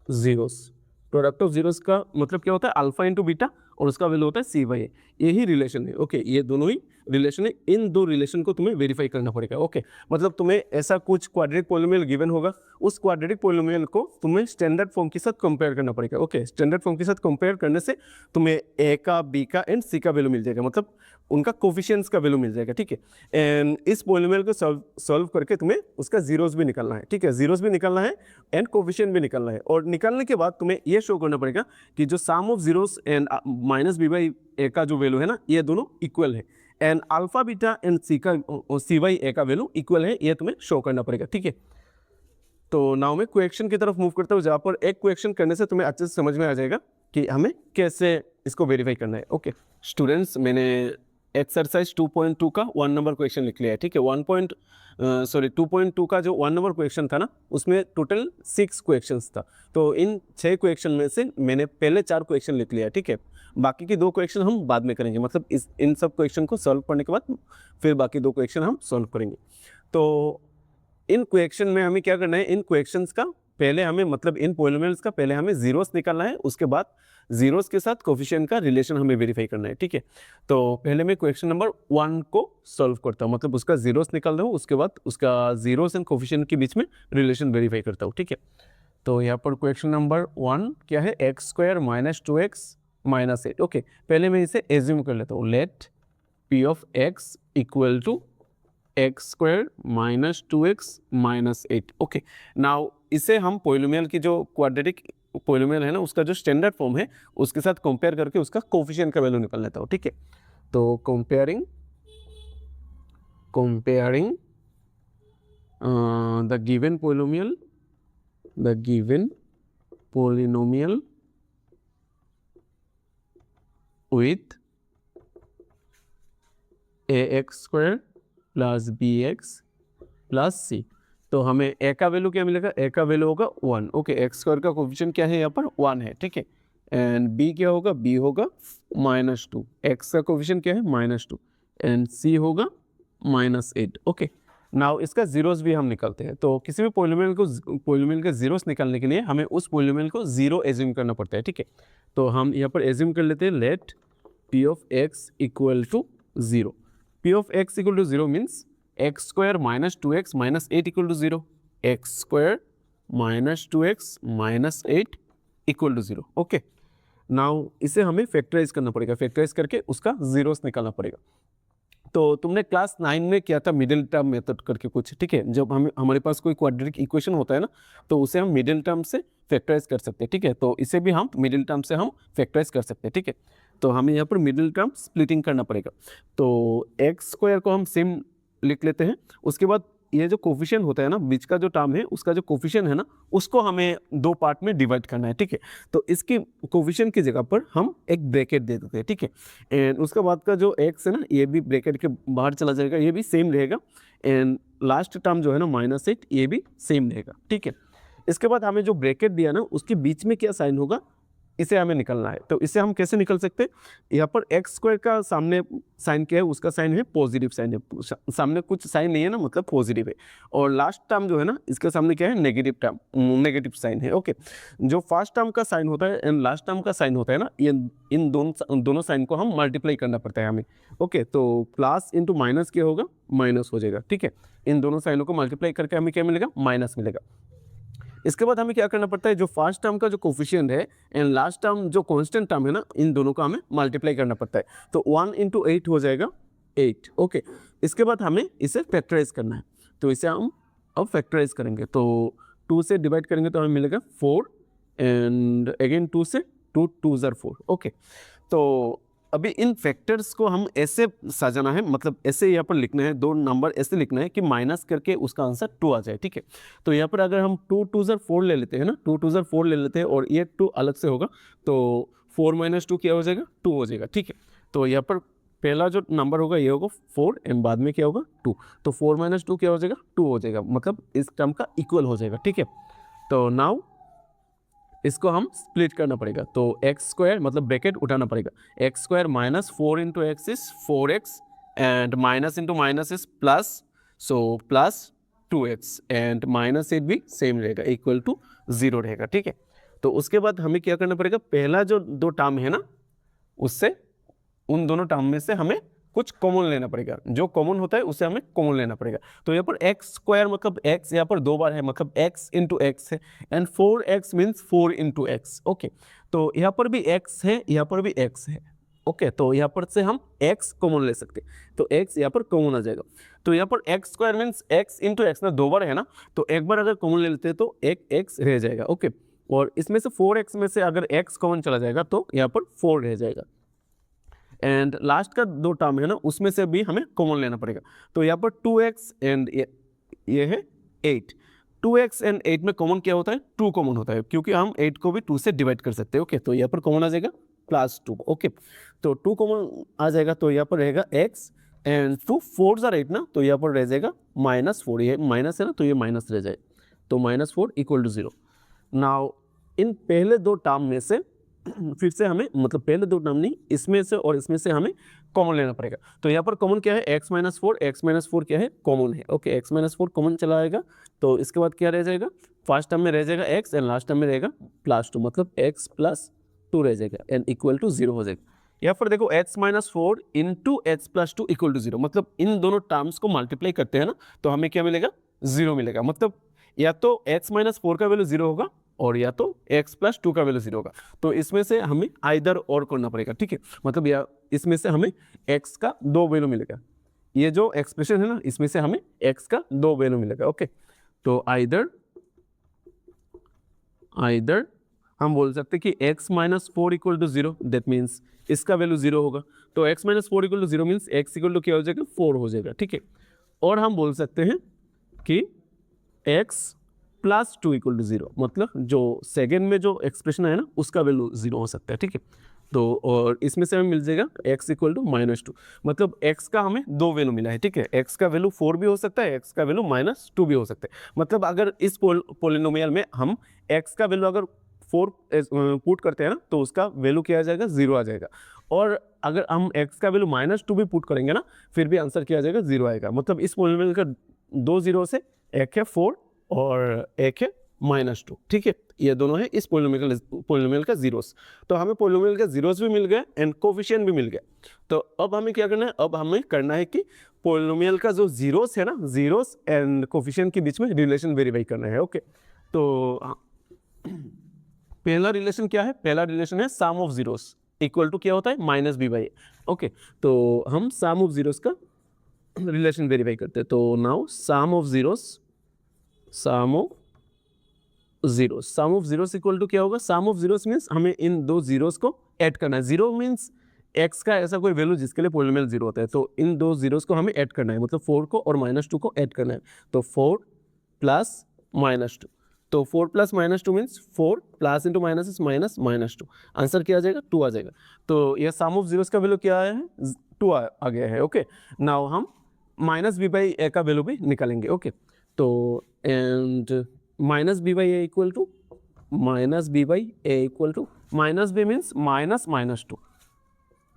zeros. Product of zeros का मतलब क्या होता है अल्फा इंटू बीटा, और उसका वैल्यू होता है सी बाई ए। यही रिलेशन है। ओके, ये दोनों ही रिलेशन है। इन दो रिलेशन को तुम्हें वेरीफाई करना पड़ेगा। ओके, मतलब तुम्हें ऐसा कुछ क्वाड्रेटिक पॉलिनोमियल गिवन होगा, उस क्वाड्रेटिक पॉलिनोमियल को तुम्हें स्टैंडर्ड फॉर्म के साथ कंपेयर करना पड़ेगा। ओके, स्टैंडर्ड फॉर्म के साथ कंपेयर करने से तुम्हें ए का, बी का एंड सी का वैल्यू मिल जाएगा, मतलब उनका कोफिशिएंट्स का वैल्यू मिल जाएगा। ठीक है, एंड इस पॉलिनोमियल को सॉल्व करके तुम्हें उसका जीरोस भी निकालना है। ठीक है, जीरोस भी निकालना है एंड कोफिशिएंट भी निकालना है, और निकालने के बाद तुम्हें ये शो करना पड़ेगा कि जो sum of zeros and minus B by ए का जो वैल्यू है ना, ये दोनों इक्वल है, and alpha beta and c by ए का वैल्यू इक्वल है, ये तुम्हें शो करना पड़ेगा। ठीक है, तो नाउ मैं क्वेश्चन की तरफ मूव करता हूँ, जहाँ पर एक क्वेश्चन करने से तुम्हें अच्छे से समझ में आ जाएगा कि हमें कैसे इसको वेरीफाई करना है। ओके स्टूडेंट्स, मैंने एक्सरसाइज 2.2 का 1 नंबर क्वेश्चन लिख लिया है। ठीक है, 2.2 का जो 1 नंबर क्वेश्चन था ना, उसमें टोटल 6 क्वेश्चंस था। तो इन 6 क्वेश्चन में से मैंने पहले 4 क्वेश्चन लिख लिया है। ठीक है, बाकी की 2 क्वेश्चन हम बाद में करेंगे, मतलब इन सब क्वेश्चन को सॉल्व करने के बाद फिर बाकी 2 क्वेश्चन हम सॉल्व करेंगे। तो इन क्वेश्चन में हमें क्या करना है, इन क्वेश्चंस का पहले हमें, मतलब इन पॉलिनोमियल्स का पहले हमें जीरोस निकालना है, उसके बाद जीरोस के साथ कोफिशिएंट का रिलेशन हमें वेरीफाई करना है। ठीक है, तो पहले मैं क्वेश्चन नंबर 1 को सॉल्व करता हूँ, मतलब उसका जीरोस निकाल रहा हूँ, उसके बाद उसका जीरोस एंड कोफिशिएंट के बीच में रिलेशन वेरीफाई करता हूँ। ठीक है, तो यहाँ पर क्वेश्चन नंबर 1 क्या है, x² - 2x - 8। ओके, पहले मैं इसे एज्यूम कर लेता हूँ, let p of x equal to x² - 2x - 8। Okay, now इसे हम पॉलिनोमियल की जो क्वाड्रेटिक पॉलिनोमियल है ना, उसका जो स्टैंडर्ड फॉर्म है उसके साथ कंपेयर करके उसका कोफिशिएंट का वैल्यू निकाल लेता हूँ। ठीक है, तो comparing the given polynomial with ax² + bx + c। तो हमें a का वैल्यू क्या मिलेगा, a का वैल्यू होगा 1। ओके, x² का कोफिशिएंट क्या है यहाँ पर 1 है। ठीक है, एंड b क्या होगा, b होगा -2, x का कोफिशिएंट क्या है -2, एंड c होगा -8। ओके, नाउ इसका जीरोस भी हम निकालते हैं। तो किसी भी पॉलिनोमियल का जीरोस निकालने के लिए हमें उस पॉलिनोमियल को जीरो एज्यूम करना पड़ता है। ठीक है, तो हम यहाँ पर एज्यूम कर लेते हैं, let p of x equal to 0। p of x equal to 0 means x² - 2x - 8 equal to 0, x² - 2x - 8 equal to 0। Okay, now इसे हमें फैक्टराइज करना पड़ेगा, फैक्टराइज करके उसका जीरोस निकालना पड़ेगा। तो तुमने क्लास 9 में किया था मिडिल टर्म मेथड करके कुछ। ठीक है, जब हमारे पास कोई क्वाड्रेटिक इक्वेशन होता है ना, तो उसे हम मिडिल टर्म से फैक्टराइज कर सकते हैं। ठीक है, तो इसे भी हम मिडिल टर्म से हम फैक्टराइज कर सकते हैं। ठीक है, तो हमें यहाँ पर मिडिल टर्म स्प्लिटिंग करना पड़ेगा। तो x² को हम सेम लिख लेते हैं, उसके बाद ये जो कोफिशिएंट होता है ना, बीच का जो टर्म है, उसका जो कोफिशिएंट है ना, उसको हमें 2 पार्ट में डिवाइड करना है। ठीक है, तो इसकी कोफिशिएंट की जगह पर हम एक ब्रैकेट दे देते हैं। ठीक है, एंड उसके बाद का जो x है ना, ये भी ब्रैकेट के बाहर चला जाएगा, ये भी सेम रहेगा, एंड लास्ट टर्म जो है ना -8, ये भी सेम रहेगा। ठीक है, इसके बाद हमें जो ब्रैकेट दिया ना, उसके बीच में क्या साइन होगा, इसे हमें निकलना है। तो इसे हम कैसे निकल सकते हैं, यहाँ पर x² का सामने साइन क्या है, उसका साइन है पॉजिटिव साइन है, सामने कुछ साइन नहीं है ना, मतलब पॉजिटिव है, और लास्ट टर्म जो है ना, इसके सामने क्या है, नेगेटिव साइन है। ओके, जो फर्स्ट टर्म का साइन होता है एंड लास्ट टर्म का साइन होता है ना, ये इन दोनों साइन को हम मल्टीप्लाई करना पड़ता है हमें। ओके, तो प्लस इंटू माइनस क्या होगा, माइनस हो जाएगा। ठीक है, इन दोनों साइनों को मल्टीप्लाई करके हमें क्या मिलेगा, माइनस मिलेगा। इसके बाद हमें क्या करना पड़ता है, जो फर्स्ट टर्म का जो कोफिशिएंट है एंड लास्ट टर्म जो कांस्टेंट टर्म है ना, इन दोनों को हमें मल्टीप्लाई करना पड़ता है। तो 1 × 8 हो जाएगा 8। ओके, इसके बाद हमें इसे फैक्टराइज करना है, तो इसे हम अब फैक्टराइज करेंगे तो 2 से डिवाइड करेंगे तो हमें मिलेगा 4 एंड अगेन 2 से 2 2 ज़र 4 ओके। तो अभी इन फैक्टर्स को हम ऐसे सजाना है, मतलब ऐसे यहाँ पर लिखना है, दो नंबर ऐसे लिखना है कि माइनस करके उसका आंसर 2 आ जाए, ठीक है। तो यहाँ पर अगर हम 2 2 ज़र 4 ले लेते हैं ना, 2 2 ज़र 4 ले लेते हैं और ये 2 अलग से होगा तो 4 माइनस 2 क्या हो जाएगा, 2 हो जाएगा, ठीक है। तो यहाँ पर पहला जो नंबर होगा ये होगा 4 एंड बाद में क्या होगा 2, तो 4 माइनस 2 क्या हो जाएगा, 2 हो जाएगा, मतलब इस टर्म का इक्वल हो जाएगा, ठीक है। तो नाउ इसको हम स्प्लिट करना पड़ेगा, तो एक्स स्क्वायर मतलब ब्रैकेट उठाना पड़ेगा, x square minus 4 into x is 4x and minus into minus is plus, so plus 2x and minus 8 भी सेम रहेगा, इक्वल टू 0 रहेगा, ठीक है। तो उसके बाद हमें क्या करना पड़ेगा, पहला जो दो टर्म है ना उससे उन दोनों टर्म में से हमें कुछ कॉमन लेना पड़ेगा, जो कॉमन होता है उसे हमें कॉमन लेना पड़ेगा। तो यहाँ पर एक्स स्क्वायर मतलब एक्स यहाँ पर 2 बार है, मतलब एक्स इंटू एक्स है and 4x means 4 into x, okay. तो यहाँ पर भी x है, यहाँ पर भी x है, ओके। तो यहाँ पर से हम x कॉमन ले सकते हैं, तो x यहाँ पर कॉमन आ जाएगा। तो यहाँ पर x square means x into x ना 2 बार है ना, तो एक बार अगर कॉमन ले लेते हैं तो एक x रह जाएगा, ओके। और इसमें से 4x में से अगर x कॉमन चला जाएगा तो यहाँ पर 4 रह जाएगा एंड लास्ट का दो टर्म है ना उसमें से भी हमें कॉमन लेना पड़ेगा। तो यहाँ पर 2x एंड ये है 8, 2x एंड 8 में कॉमन क्या होता है, 2 कॉमन होता है, क्योंकि हम 8 को भी 2 से डिवाइड कर सकते हैं, ओके। तो यहाँ पर कॉमन आ जाएगा +2, ओके। तो 2 कॉमन आ जाएगा तो यहाँ पर रहेगा x एंड 2 4 ज़र 8 ना, तो यहाँ पर रह जाएगा -4, ये माइनस है ना तो ये माइनस रह जाए, तो -4 इक्वल टू 0। नाउ इन पहले दो टर्म में से फिर से हमें, मतलब पहले दो टर्म नहीं, इसमें से और इसमें से हमें कॉमन लेना पड़ेगा। तो यहाँ पर कॉमन क्या है, x माइनस 4 क्या है, कॉमन है, ओके। x माइनस 4 कॉमन चला आएगा तो इसके बाद क्या रह जाएगा, फर्स्ट टर्म में रह जाएगा x एंड लास्ट टर्म में रहेगा +2, मतलब x + 2 रह जाएगा एंड इक्वल टू 0 हो जाएगा। यहाँ पर देखो x minus 4 into x + 2 equal to 0, मतलब इन दोनों टर्म्स को मल्टीप्लाई करते हैं ना तो हमें क्या मिलेगा, 0 मिलेगा। मतलब या तो x माइनस 4 का वैल्यू 0 होगा और या तो x + 2 का वैल्यू 0 होगा, तो इसमें से हमें आइदर और करना पड़ेगा, ठीक है। मतलब या इसमें से हमें x का 2 वैल्यू मिलेगा, ये जो एक्सप्रेशन है ना इसमें से हमें x का 2 वैल्यू मिलेगा, ओके। तो आइदर हम बोल सकते हैं कि x minus 4 equal to 0, that means इसका वैल्यू 0 होगा, तो x minus 4 equal to 0 means x equal to क्या हो जाएगा, 4 हो जाएगा, ठीक है। और हम बोल सकते हैं कि x + 2 इक्वल टू 0, मतलब जो सेकेंड में जो एक्सप्रेशन है ना उसका वैल्यू 0 हो सकता है, ठीक है। तो और इसमें से हमें मिल जाएगा x इक्वल टू -2, मतलब x का हमें 2 वैल्यू मिला है, ठीक है। x का वैल्यू 4 भी हो सकता है, x का वैल्यू -2 भी हो सकता है। मतलब अगर इस पोलिनोमियल में हम x का वैल्यू अगर 4 पुट करते हैं ना तो उसका वैल्यू क्या आ जाएगा, 0 आ जाएगा। और अगर हम x का वैल्यू -2 भी पुट करेंगे ना फिर भी आंसर क्या आ जाएगा, 0 आएगा। मतलब इस पोलिनोमियल का 2 0 से, एक है 4 और एक है -2, ठीक है। ये दोनों है इस पोलिनोमियल का जीरोस। तो हमें पोलिनोमियल का जीरोस भी मिल गया एंड कोफिशिएंट भी मिल गया। तो अब हमें क्या करना है, अब हमें करना है कि पोलिनोमियल का जो जीरोस है ना, जीरोस एंड कोफिशिएंट के बीच में रिलेशन वेरीफाई करना है, ओके। तो पहला रिलेशन क्या है, पहला रिलेशन है sum of zeros equal to क्या होता है, -b/a, ओके। तो हम सम ऑफ जीरोस का रिलेशन वेरीफाई करते हैं। तो now sum of zeros equal to क्या होगा, सम ऑफ जीरोस मीन्स हमें इन दो जीरोस को ऐड करना है। जीरो मीन्स x का ऐसा कोई वैल्यू जिसके लिए पोलिनोमियल 0 होता है, तो इन दो जीरोस को हमें ऐड करना है, मतलब 4 को और -2 को ऐड करना है। तो 4 + -2, तो 4 + -2 means 4 plus into minus is -2, answer क्या आ जाएगा, 2 आ जाएगा। तो यह सम ऑफ जीरोस का वैल्यू क्या आया है, 2 आ गया है, ओके। नाउ हम -b/a का वैल्यू भी निकालेंगे, ओके। तो and -b/a equal to -b means -2,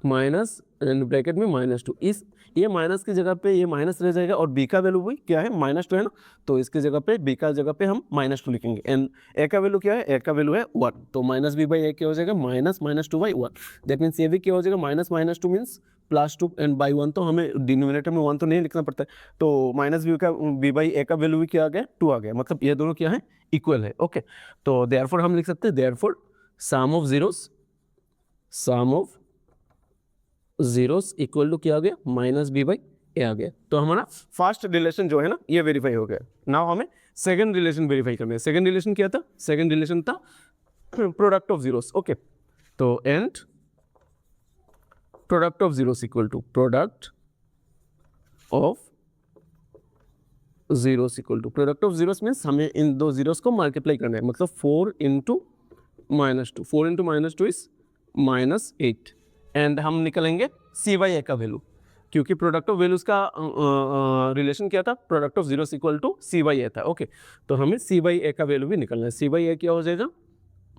minus and bracket में -2, इस ये माइनस की जगह पे ये माइनस रह जाएगा और b का वैल्यू भी क्या है, -2 है ना, तो इसके जगह पे b का जगह पे हम -2 लिखेंगे एंड a का वैल्यू क्या है, a का वैल्यू है 1, तो -b/a क्या हो जाएगा, -2/1, दैट मीन्स ये भी क्या हो जाएगा, -2 मीन्स +2 एंड बाई 1, तो हमें डिनोमिनेटर में 1 तो नहीं लिखना पड़ता है, तो -b/a का वैल्यू भी क्या आ गया, 2 आ गया, मतलब ये दोनों क्या है, इक्वल है, ओके। तो देयरफॉर हम लिख सकते हैं, therefore sum of zeros equal to क्या आ गया, -b/a, ये आ गया। तो हमारा फर्स्ट रिलेशन जो है ना ये वेरीफाई हो गया। नाउ हमें सेकंड रिलेशन वेरीफाई करना है। सेकंड रिलेशन क्या था? सेकंड रिलेशन था प्रोडक्ट ऑफ जीरोस। ओके, तो and product of zeros equal to product of zeros equal to product of zeros means हमें इन दो जीरोस को मल्टीप्लाई करना है, मतलब 4 इंटू -2, 4 इंटू -2 इज -8 एंड हम निकलेंगे सी बाई ए का वैल्यू, क्योंकि प्रोडक्ट ऑफ वैल्यूज का रिलेशन क्या था? Product of zeros equal to C by a था। ओके, तो हमें सी बाई ए का वैल्यू भी निकलना है। सी बाई ए क्या हो जाएगा?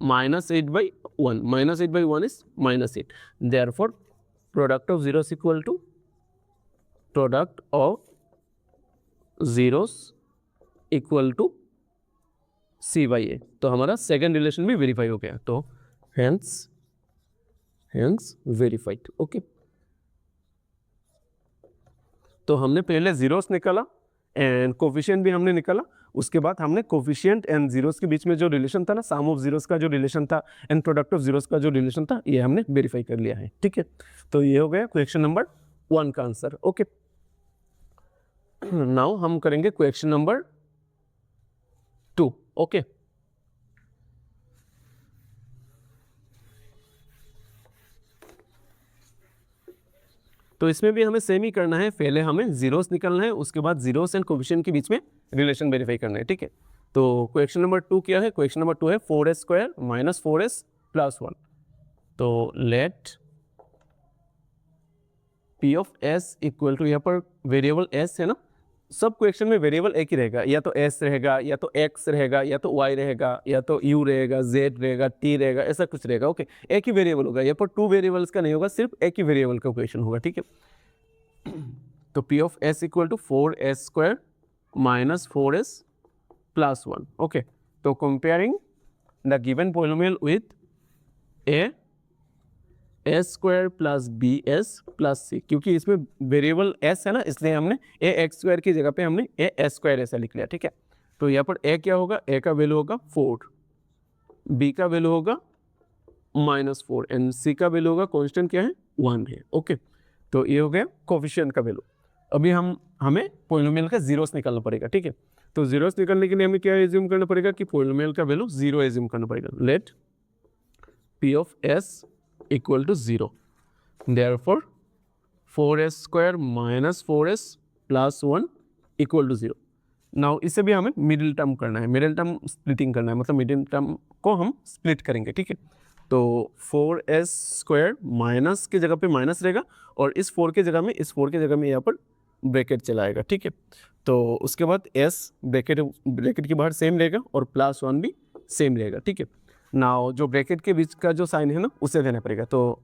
-8/1, -8/1 is -8, therefore product of zeros equal to product of zeros equal to C by a. तो हमारा सेकेंड रिलेशन भी वेरीफाई हो गया, तो हेंस वेरीफाइड। ओके, तो हमने पहले जीरोस निकाला एंड कोफिशिएंट भी हमने निकाला, उसके बाद हमने कोफिशिएंट एंड जीरोस के बीच में जो रिलेशन था ना, सम ऑफ जीरोस का जो रिलेशन था एंड प्रोडक्ट ऑफ जीरोस का जो रिलेशन था, ये हमने वेरीफाई कर लिया है। ठीक है, तो ये हो गया क्वेश्चन नंबर 1 का आंसर। ओके, नाउ हम करेंगे क्वेश्चन नंबर 2। ओके, तो इसमें भी हमें सेम ही करना है। पहले हमें जीरोस निकालना है, उसके बाद जीरोस एंड कोफिशिएंट के बीच में रिलेशन वेरीफाई करना है। ठीक है, तो क्वेश्चन नंबर 2 क्या है? क्वेश्चन नंबर 2 है 4s² - 4s + 1। तो let P of S equal to, यहाँ पर वेरिएबल S है ना, सब क्वेश्चन में वेरिएबल एक ही रहेगा, या तो S रहेगा, या तो X रहेगा, या तो Y रहेगा, या तो U रहेगा, Z रहेगा, T रहेगा, ऐसा कुछ रहेगा। ओके, एक ही वेरिएबल होगा, यहाँ पर 2 वेरिएबल्स का नहीं होगा, सिर्फ एक ही वेरिएबल का क्वेश्चन होगा। ठीक है, तो P of S equal to 4s² - 4s + 1। Okay, तो comparing the given polynomial with a² + bs + c, क्योंकि इसमें वेरिएबल s है ना, इसलिए हमने ax² की जगह पे हमने as² ऐसा लिख लिया। ठीक है, तो यहाँ पर a क्या होगा? a का वैल्यू होगा 4, b का वैल्यू होगा -4 एंड c का वैल्यू होगा, कांस्टेंट क्या है? 1 है। ओके, तो ये हो गया कोफिशिएंट का वैल्यू। अभी हमें पॉलिनोमियल का जीरोस निकालना पड़ेगा। ठीक है, तो जीरोस निकालने के लिए हमें क्या एज्यूम करना पड़ेगा कि पॉलिनोमियल का वैल्यू 0 एज्यूम करना पड़ेगा। Let P of S equal to 0, therefore 4s² - 4s + 1 equal to 0। Now इसे भी हमें मिडिल टर्म करना है, मिडिल टर्म स्प्लिटिंग करना है, मतलब मिडिल टर्म को हम स्प्लिट करेंगे। ठीक है, तो 4s² माइनस की जगह पे माइनस रहेगा और इस 4 की जगह में यहाँ पर ब्रैकेट चलाएगा। ठीक है, तो उसके बाद s ब्रैकेट के बाहर सेम रहेगा और +1 भी सेम रहेगा। ठीक है, नाउ जो ब्रैकेट के बीच का जो साइन है ना, उसे देना पड़ेगा। तो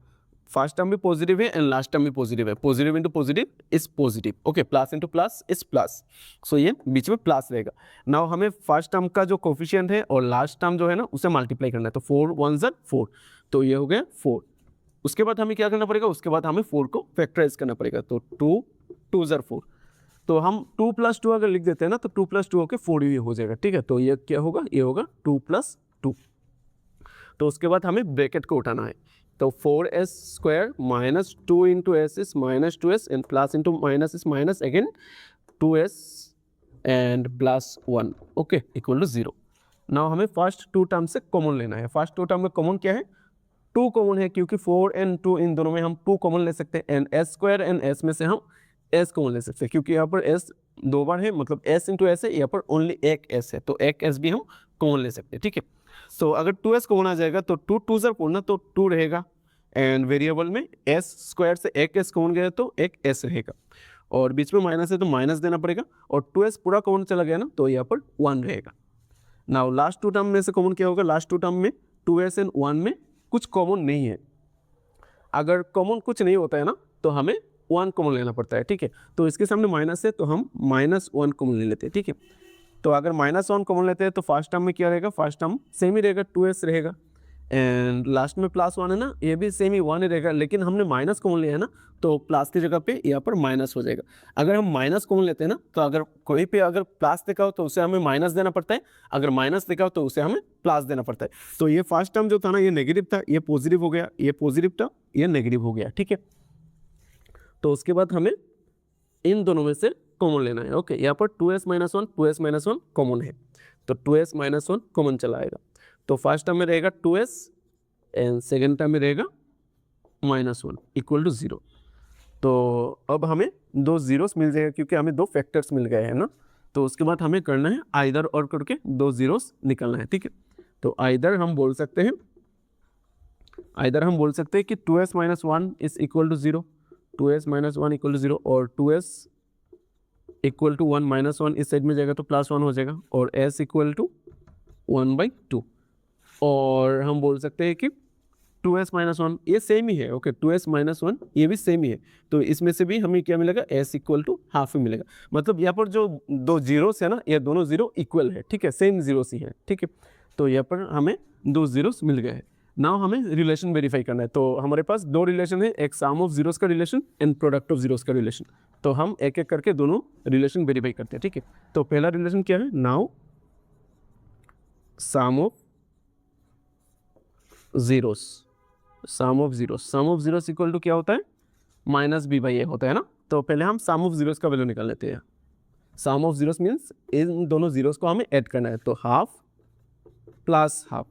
फर्स्ट टर्म भी पॉजिटिव है एंड लास्ट टर्म भी पॉजिटिव है, positive into positive is positive. Okay, plus into plus is plus, so ये बीच में प्लस रहेगा। नाउ हमें फर्स्ट टर्म का जो कोफिशिएंट है और लास्ट टर्म जो है ना, उसे मल्टीप्लाई करना है। तो 4 × 1 = 4, तो ये हो गया 4। उसके बाद हमें क्या करना पड़ेगा? उसके बाद हमें 4 को फैक्टराइज करना पड़ेगा। तो 2 × 2 = 4, तो हम 2 + 2 अगर लिख देते हैं ना, तो 2 + 2 होकर 4 ही हो जाएगा। ठीक है, तो ये क्या होगा? ये होगा 2 + 2। तो उसके बाद हमें ब्रैकेट को उठाना है। तो 4s² - 2 × s is -2s and plus into minus is minus again 2s and +1, okay, equal to 0। Now हमें फर्स्ट 2 टर्म से कॉमन लेना है। फर्स्ट 2 टर्म में कॉमन क्या है? 2 कॉमन है, क्योंकि 4 and 2 इन दोनों में हम 2 कॉमन ले सकते हैं एंड s² एंड s में से हम s कॉमन ले सकते हैं, क्योंकि यहाँ पर s 2 बार है, मतलब s × s है, यहाँ पर ओनली एक s है, तो एक s भी हम कॉमन ले सकते हैं। ठीक है, सो अगर 2s कॉमन आ जाएगा तो 2 × 2 = 4 ना, तो 2 रहेगा एंड वेरिएबल में s² से एक s कॉमन गया तो एक s रहेगा और बीच में माइनस है तो माइनस देना पड़ेगा और 2s पूरा कॉमन चला गया ना, तो यहाँ पर 1 रहेगा। नाउ लास्ट 2 टर्म में से कॉमन क्या होगा? लास्ट 2 टर्म में 2s एंड 1 में कुछ कॉमन नहीं है। अगर कॉमन कुछ नहीं होता है ना, तो हमें 1 कॉमन लेना पड़ता है। ठीक है, तो इसके सामने माइनस है तो हम -1 कॉमन ले लेते हैं। ठीक है, तो अगर -1 कॉमन लेते हैं तो फर्स्ट टर्म में क्या रहेगा? फर्स्ट टर्म सेम ही रहेगा, 2s रहेगा एंड लास्ट में +1 है ना, ये भी सेम ही 1 ही रहेगा, लेकिन हमने माइनस कॉमन लिया है ना, तो प्लस की जगह पे यहाँ पर माइनस हो जाएगा। अगर हम माइनस कॉमन लेते हैं ना, तो अगर कोई पे अगर प्लस देखा हो तो उसे हमें माइनस देना पड़ता है, अगर माइनस देखा हो तो उसे हमें प्लस देना पड़ता है। तो ये फर्स्ट टर्म जो था ना, ये नेगेटिव था, ये पॉजिटिव हो गया, ये पॉजिटिव था, ये नेगेटिव हो गया। ठीक है, तो उसके बाद हमें इन दोनों में से कॉमन लेना है। ओके, यहाँ पर 2s minus one, 2s minus one common है, तो 2s माइनस वन कॉमन चला आएगा। तो फर्स्ट टर्म में रहेगा 2s एंड सेकेंड टर्म में रहेगा माइनस वन इक्वल टू 0। तो अब हमें दो जीरोस मिल जाएगा क्योंकि हमें दो फैक्टर्स मिल गए हैं ना। तो उसके बाद हमें करना है आइदर और करके दो जीरोस निकलना है, ठीक है। तो आइदर हम बोल सकते हैं कि 2s minus one is equal to 0, 2s minus one equal to 0, और 2s equal to 1 minus one इस साइड में जाएगा तो प्लस 1 हो जाएगा, और s इक्वल टू 1/2। और हम बोल सकते हैं कि 2s माइनस वन ये सेम ही है। ओके, 2s माइनस वन ये भी सेम ही है, तो इसमें से भी हमें क्या मिलेगा, s इक्वल टू हाफ ही मिलेगा। मतलब यहाँ पर जो दो जीरोस है ना, ये दोनों जीरो इक्वल है, ठीक है, सेम जीरोस ही है, ठीक है। तो यहाँ पर हमें दो जीरोस मिल गए हैं। नाउ हमें रिलेशन वेरीफाई करना है। तो हमारे पास दो रिलेशन है, एक सम ऑफ जीरोस का relation and product of zeros का रिलेशन। तो हम एक एक करके दोनों रिलेशन वेरीफाई करते हैं, ठीक है। तो पहला रिलेशन क्या है, now sum of zeros, sum of zeros equal to क्या होता है, माइनस बी बाई ए होता है ना। तो पहले हम सम ऑफ जीरोस का वैल्यू निकाल लेते हैं। सम ऑफ जीरोस मीन्स इन दोनों जीरोस को हमें ऐड करना है, तो हाफ प्लस हाफ।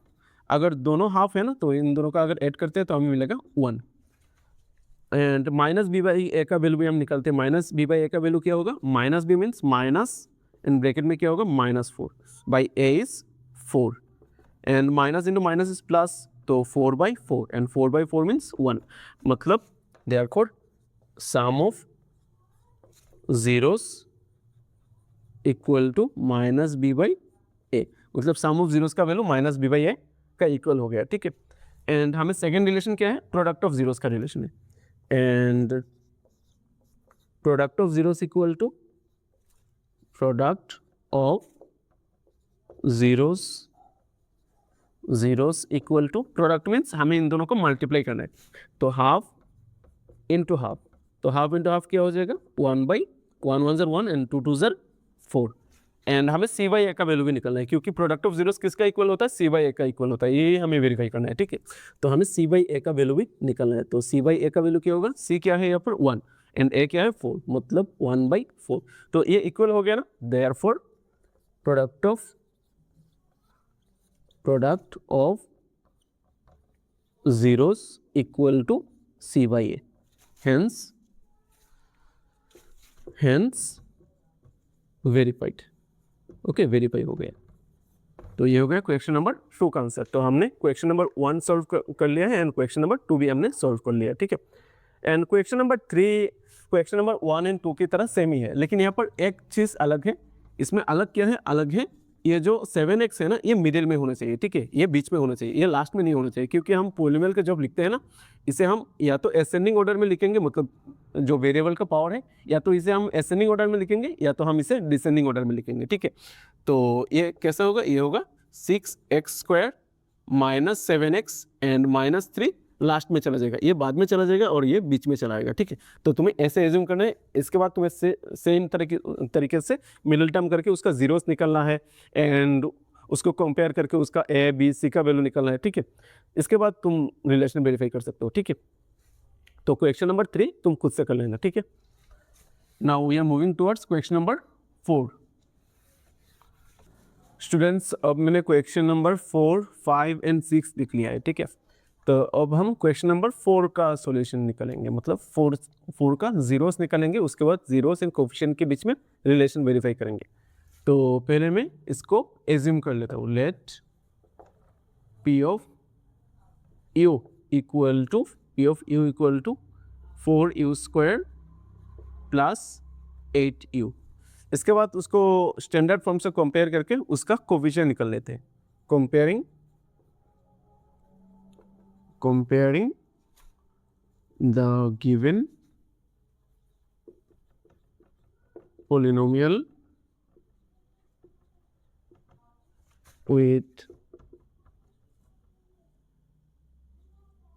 अगर दोनों हाफ है ना तो इन दोनों का अगर ऐड करते हैं तो हमें मिलेगा 1। एंड माइनस बी बाई ए का वैल्यू भी हम निकालते हैं। माइनस बी बाई ए का वैल्यू क्या होगा, minus B means minus, in bracket में क्या होगा, -4 by A is 4, and minus into minus is plus, तो 4/4, एंड 4/4 मीन्स 1। मतलब therefore sum of zeros equal to minus B by A, मतलब sum of zeros का value minus B by ए का equal हो गया, ठीक है। एंड हमें सेकेंड रिलेशन क्या है, प्रोडक्ट ऑफ जीरोस का रिलेशन है, and product of zeros equal to product of zeros equal to, product means हमें इन दोनों को मल्टीप्लाई करना है, तो हाफ इंटू हाफ, तो हाफ इंटू हाफ क्या हो जाएगा, 1/1, 1 ज़र 1 एंड 2 ज़र 4। एंड हमें सी बाई ए का वैल्यू भी निकलना है क्योंकि प्रोडक्ट ऑफ जीरोस किसका इक्वल होता है, सी बाई ए का इक्वल होता है, ये हमें वेरीफाई करना है, ठीक है। तो हमें सी बाई ए का वैल्यू भी निकलना है। तो सी बाई ए का वैल्यू क्या होगा, सी क्या है यहाँ पर 1 एंड ए क्या है 4, मतलब 1/4। तो ये इक्वल हो गया ना, therefore product of zeros equal to C by A, hence verified. Okay, verify हो गया। तो ये हो गया क्वेश्चन नंबर 2 का आंसर। तो हमने क्वेश्चन नंबर 1 सॉल्व कर लिया है एंड क्वेश्चन नंबर 2 भी हमने सॉल्व कर लिया, ठीक है। And question number 3 question number 1 and 2 की तरह सेम ही है, लेकिन यहाँ पर एक चीज़ अलग है। इसमें अलग क्या है, अलग है ये जो 7x है ना, ये मिडिल में होना चाहिए, ठीक है, ये बीच में होना चाहिए, ये लास्ट में नहीं होना चाहिए। क्योंकि हम पॉलीनोमियल का जब लिखते हैं ना, इसे हम या तो असेंडिंग ऑर्डर में लिखेंगे, मतलब जो वेरिएबल का पावर है, या तो इसे हम असेंडिंग ऑर्डर में लिखेंगे या तो हम इसे डिसेंडिंग ऑर्डर में लिखेंगे, ठीक है। तो ये कैसा होगा, ये होगा 6x² minus 7x and -3 last में चला जाएगा, ये बाद में चला जाएगा और ये बीच में चला आएगा, ठीक है। तो तुम्हें ऐसे एज्यूम करना है। इसके बाद तुम्हें सेम तरीके से मिडिल टर्म करके उसका जीरोस निकलना है एंड उसको कंपेयर करके उसका ए बी सी का वैल्यू निकलना है, ठीक है। इसके बाद तुम रिलेशन वेरीफाई कर सकते हो, ठीक है। तो क्वेश्चन नंबर 3 तुम खुद से कर लेना, ठीक है। Now we are moving towards question number 4। Students, अब मैंने क्वेश्चन नंबर 4, 5 एंड 6 लिख लिया है, ठीक है। तो अब हम क्वेश्चन नंबर 4 का सॉल्यूशन निकालेंगे, मतलब 4 का जीरोस निकालेंगे। उसके बाद जीरोस एंड कोफिशिएंट के बीच में रिलेशन वेरीफाई करेंगे। तो पहले मैं इसको एज्यूम कर लेता हूँ, let P of U equal to 4u² plus 8u। इसके बाद उसको स्टैंडर्ड फॉर्म से कंपेयर करके उसका कोफिशिएंट निकल लेते हैं। comparing the given polynomial with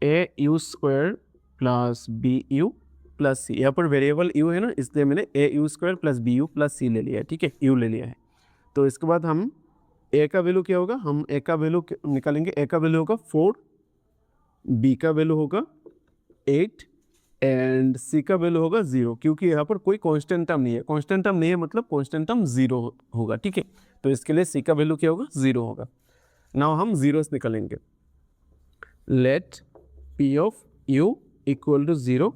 au² plus bu plus c। यहाँ पर वेरिएबल u है ना, इसलिए मैंने au² plus bu plus c ले लिया है, ठीक है, u ले लिया है। तो इसके बाद हम a का वैल्यू क्या होगा, हम a का वैल्यू निकालेंगे। a का वैल्यू होगा 4, b का वैल्यू होगा 8 एंड सी का वैल्यू होगा 0, क्योंकि यहाँ पर कोई कांस्टेंट टर्म नहीं है। कांस्टेंट टर्म नहीं है मतलब कांस्टेंट टर्म 0 होगा, ठीक है। तो इसके लिए सी का वैल्यू क्या होगा, 0 होगा। नाउ हम जीरोस निकालेंगे। Let P of U equal to 0,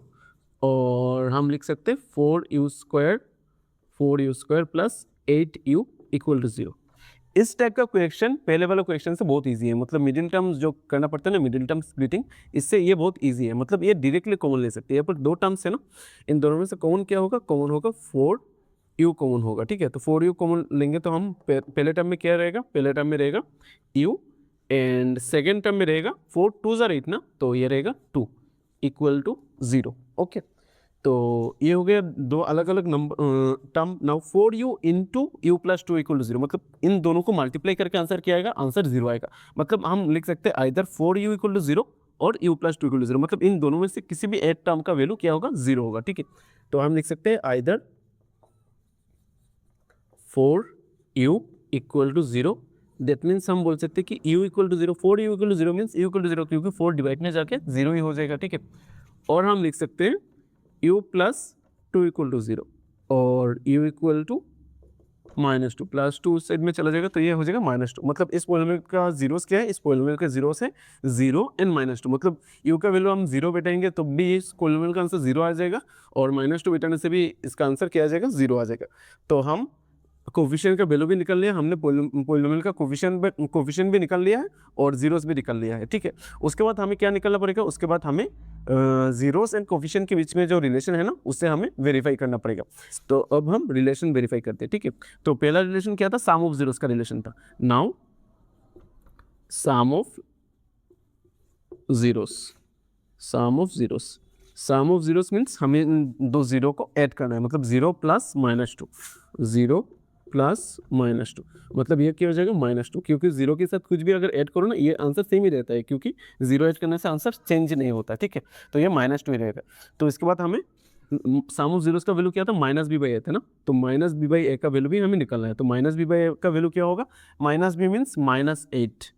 और हम लिख सकते हैं 4u² plus 8u equal to 0। इस टाइप का क्वेश्चन पहले वाला क्वेश्चन से बहुत इजी है, मतलब मिडिल टर्म्स जो करना पड़ता है ना, मिडिल टर्म स्प्लिटिंग, इससे ये बहुत इजी है। मतलब ये डायरेक्टली कॉमन ले सकते हैं। यहाँ पर दो टर्म्स है ना, इन दोनों में से कॉमन क्या होगा, कॉमन होगा 4u कॉमन होगा, ठीक है। तो 4u कॉमन लेंगे तो हम पहले टर्म में क्या रहेगा, पहले टर्म में रहेगा u, एंड सेकेंड टर्म में रहेगा 4 2 ज़ा 8 ना, तो ये रहेगा 2 इक्वल टू 0, ओके। तो ये हो गया दो अलग अलग number term. Now 4u into U plus 2 equal to 0, मतलब इन दोनों को मल्टीप्लाई करके आंसर क्या आएगा, आंसर 0 आएगा। मतलब हम लिख सकते हैं आइदर 4u इक्वल टू 0 और u प्लस 2 इक्वल टू 0, मतलब इन दोनों में से किसी भी एक टर्म का वैल्यू क्या होगा, 0 होगा, ठीक है। तो हम लिख सकते हैं either 4u equal to 0, that means हम बोल सकते हैं कि u equal to 0, 4u equal to 0 means u equal to 0, क्योंकि 4 डिवाइड में जाके 0 ही हो जाएगा, ठीक है। और हम लिख सकते हैं u प्लस 2 इक्वल टू 0 और u इक्वल टू -2, प्लस 2 उस साइड में चला जाएगा तो ये हो जाएगा -2। मतलब इस पॉलिनोमियल का जीरोस क्या है, इस पॉलिनोमियल का जीरोस है 0 एंड -2। मतलब u का वैल्यू हम 0 बैठाएंगे तो भी इस पॉलिनोमियल का आंसर 0 आ जाएगा, और -2 बैठाने से भी इसका आंसर क्या आ जाएगा, 0 आ जाएगा। तो हम कोफिशिएंट का वैल्यू भी निकल लिया हमने, पॉलिनोमियल का कोफिशिएंट भी निकल लिया है और जीरोस भी निकल लिया है, ठीक है। उसके बाद हमें क्या निकलना पड़ेगा, उसके बाद हमें जीरोस एंड कोफिशिएंट के बीच में जो रिलेशन है ना, उससे हमें वेरीफाई करना पड़ेगा। तो अब हम रिलेशन वेरीफाई करते हैं, ठीक है। तो पहला रिलेशन क्या था, सम ऑफ जीरोस का रिलेशन था। Now sum of zeros means हमें दो जीरो को ऐड करना है, मतलब 0 प्लस -2, 0 प्लस -2, मतलब ये क्या हो जाएगा, -2, क्योंकि 0 के साथ कुछ भी अगर ऐड करो ना, ये आंसर सेम ही रहता है, क्योंकि 0 ऐड करने से आंसर चेंज नहीं होता, ठीक है। तो ये -2 ही रहेगा। तो इसके बाद हमें सम ऑफ जीरोस का वैल्यू क्या था, -b/a था ना, तो -b/a का वैल्यू भी हमें निकालना है। तो -b/a का वैल्यू क्या होगा, -b means -8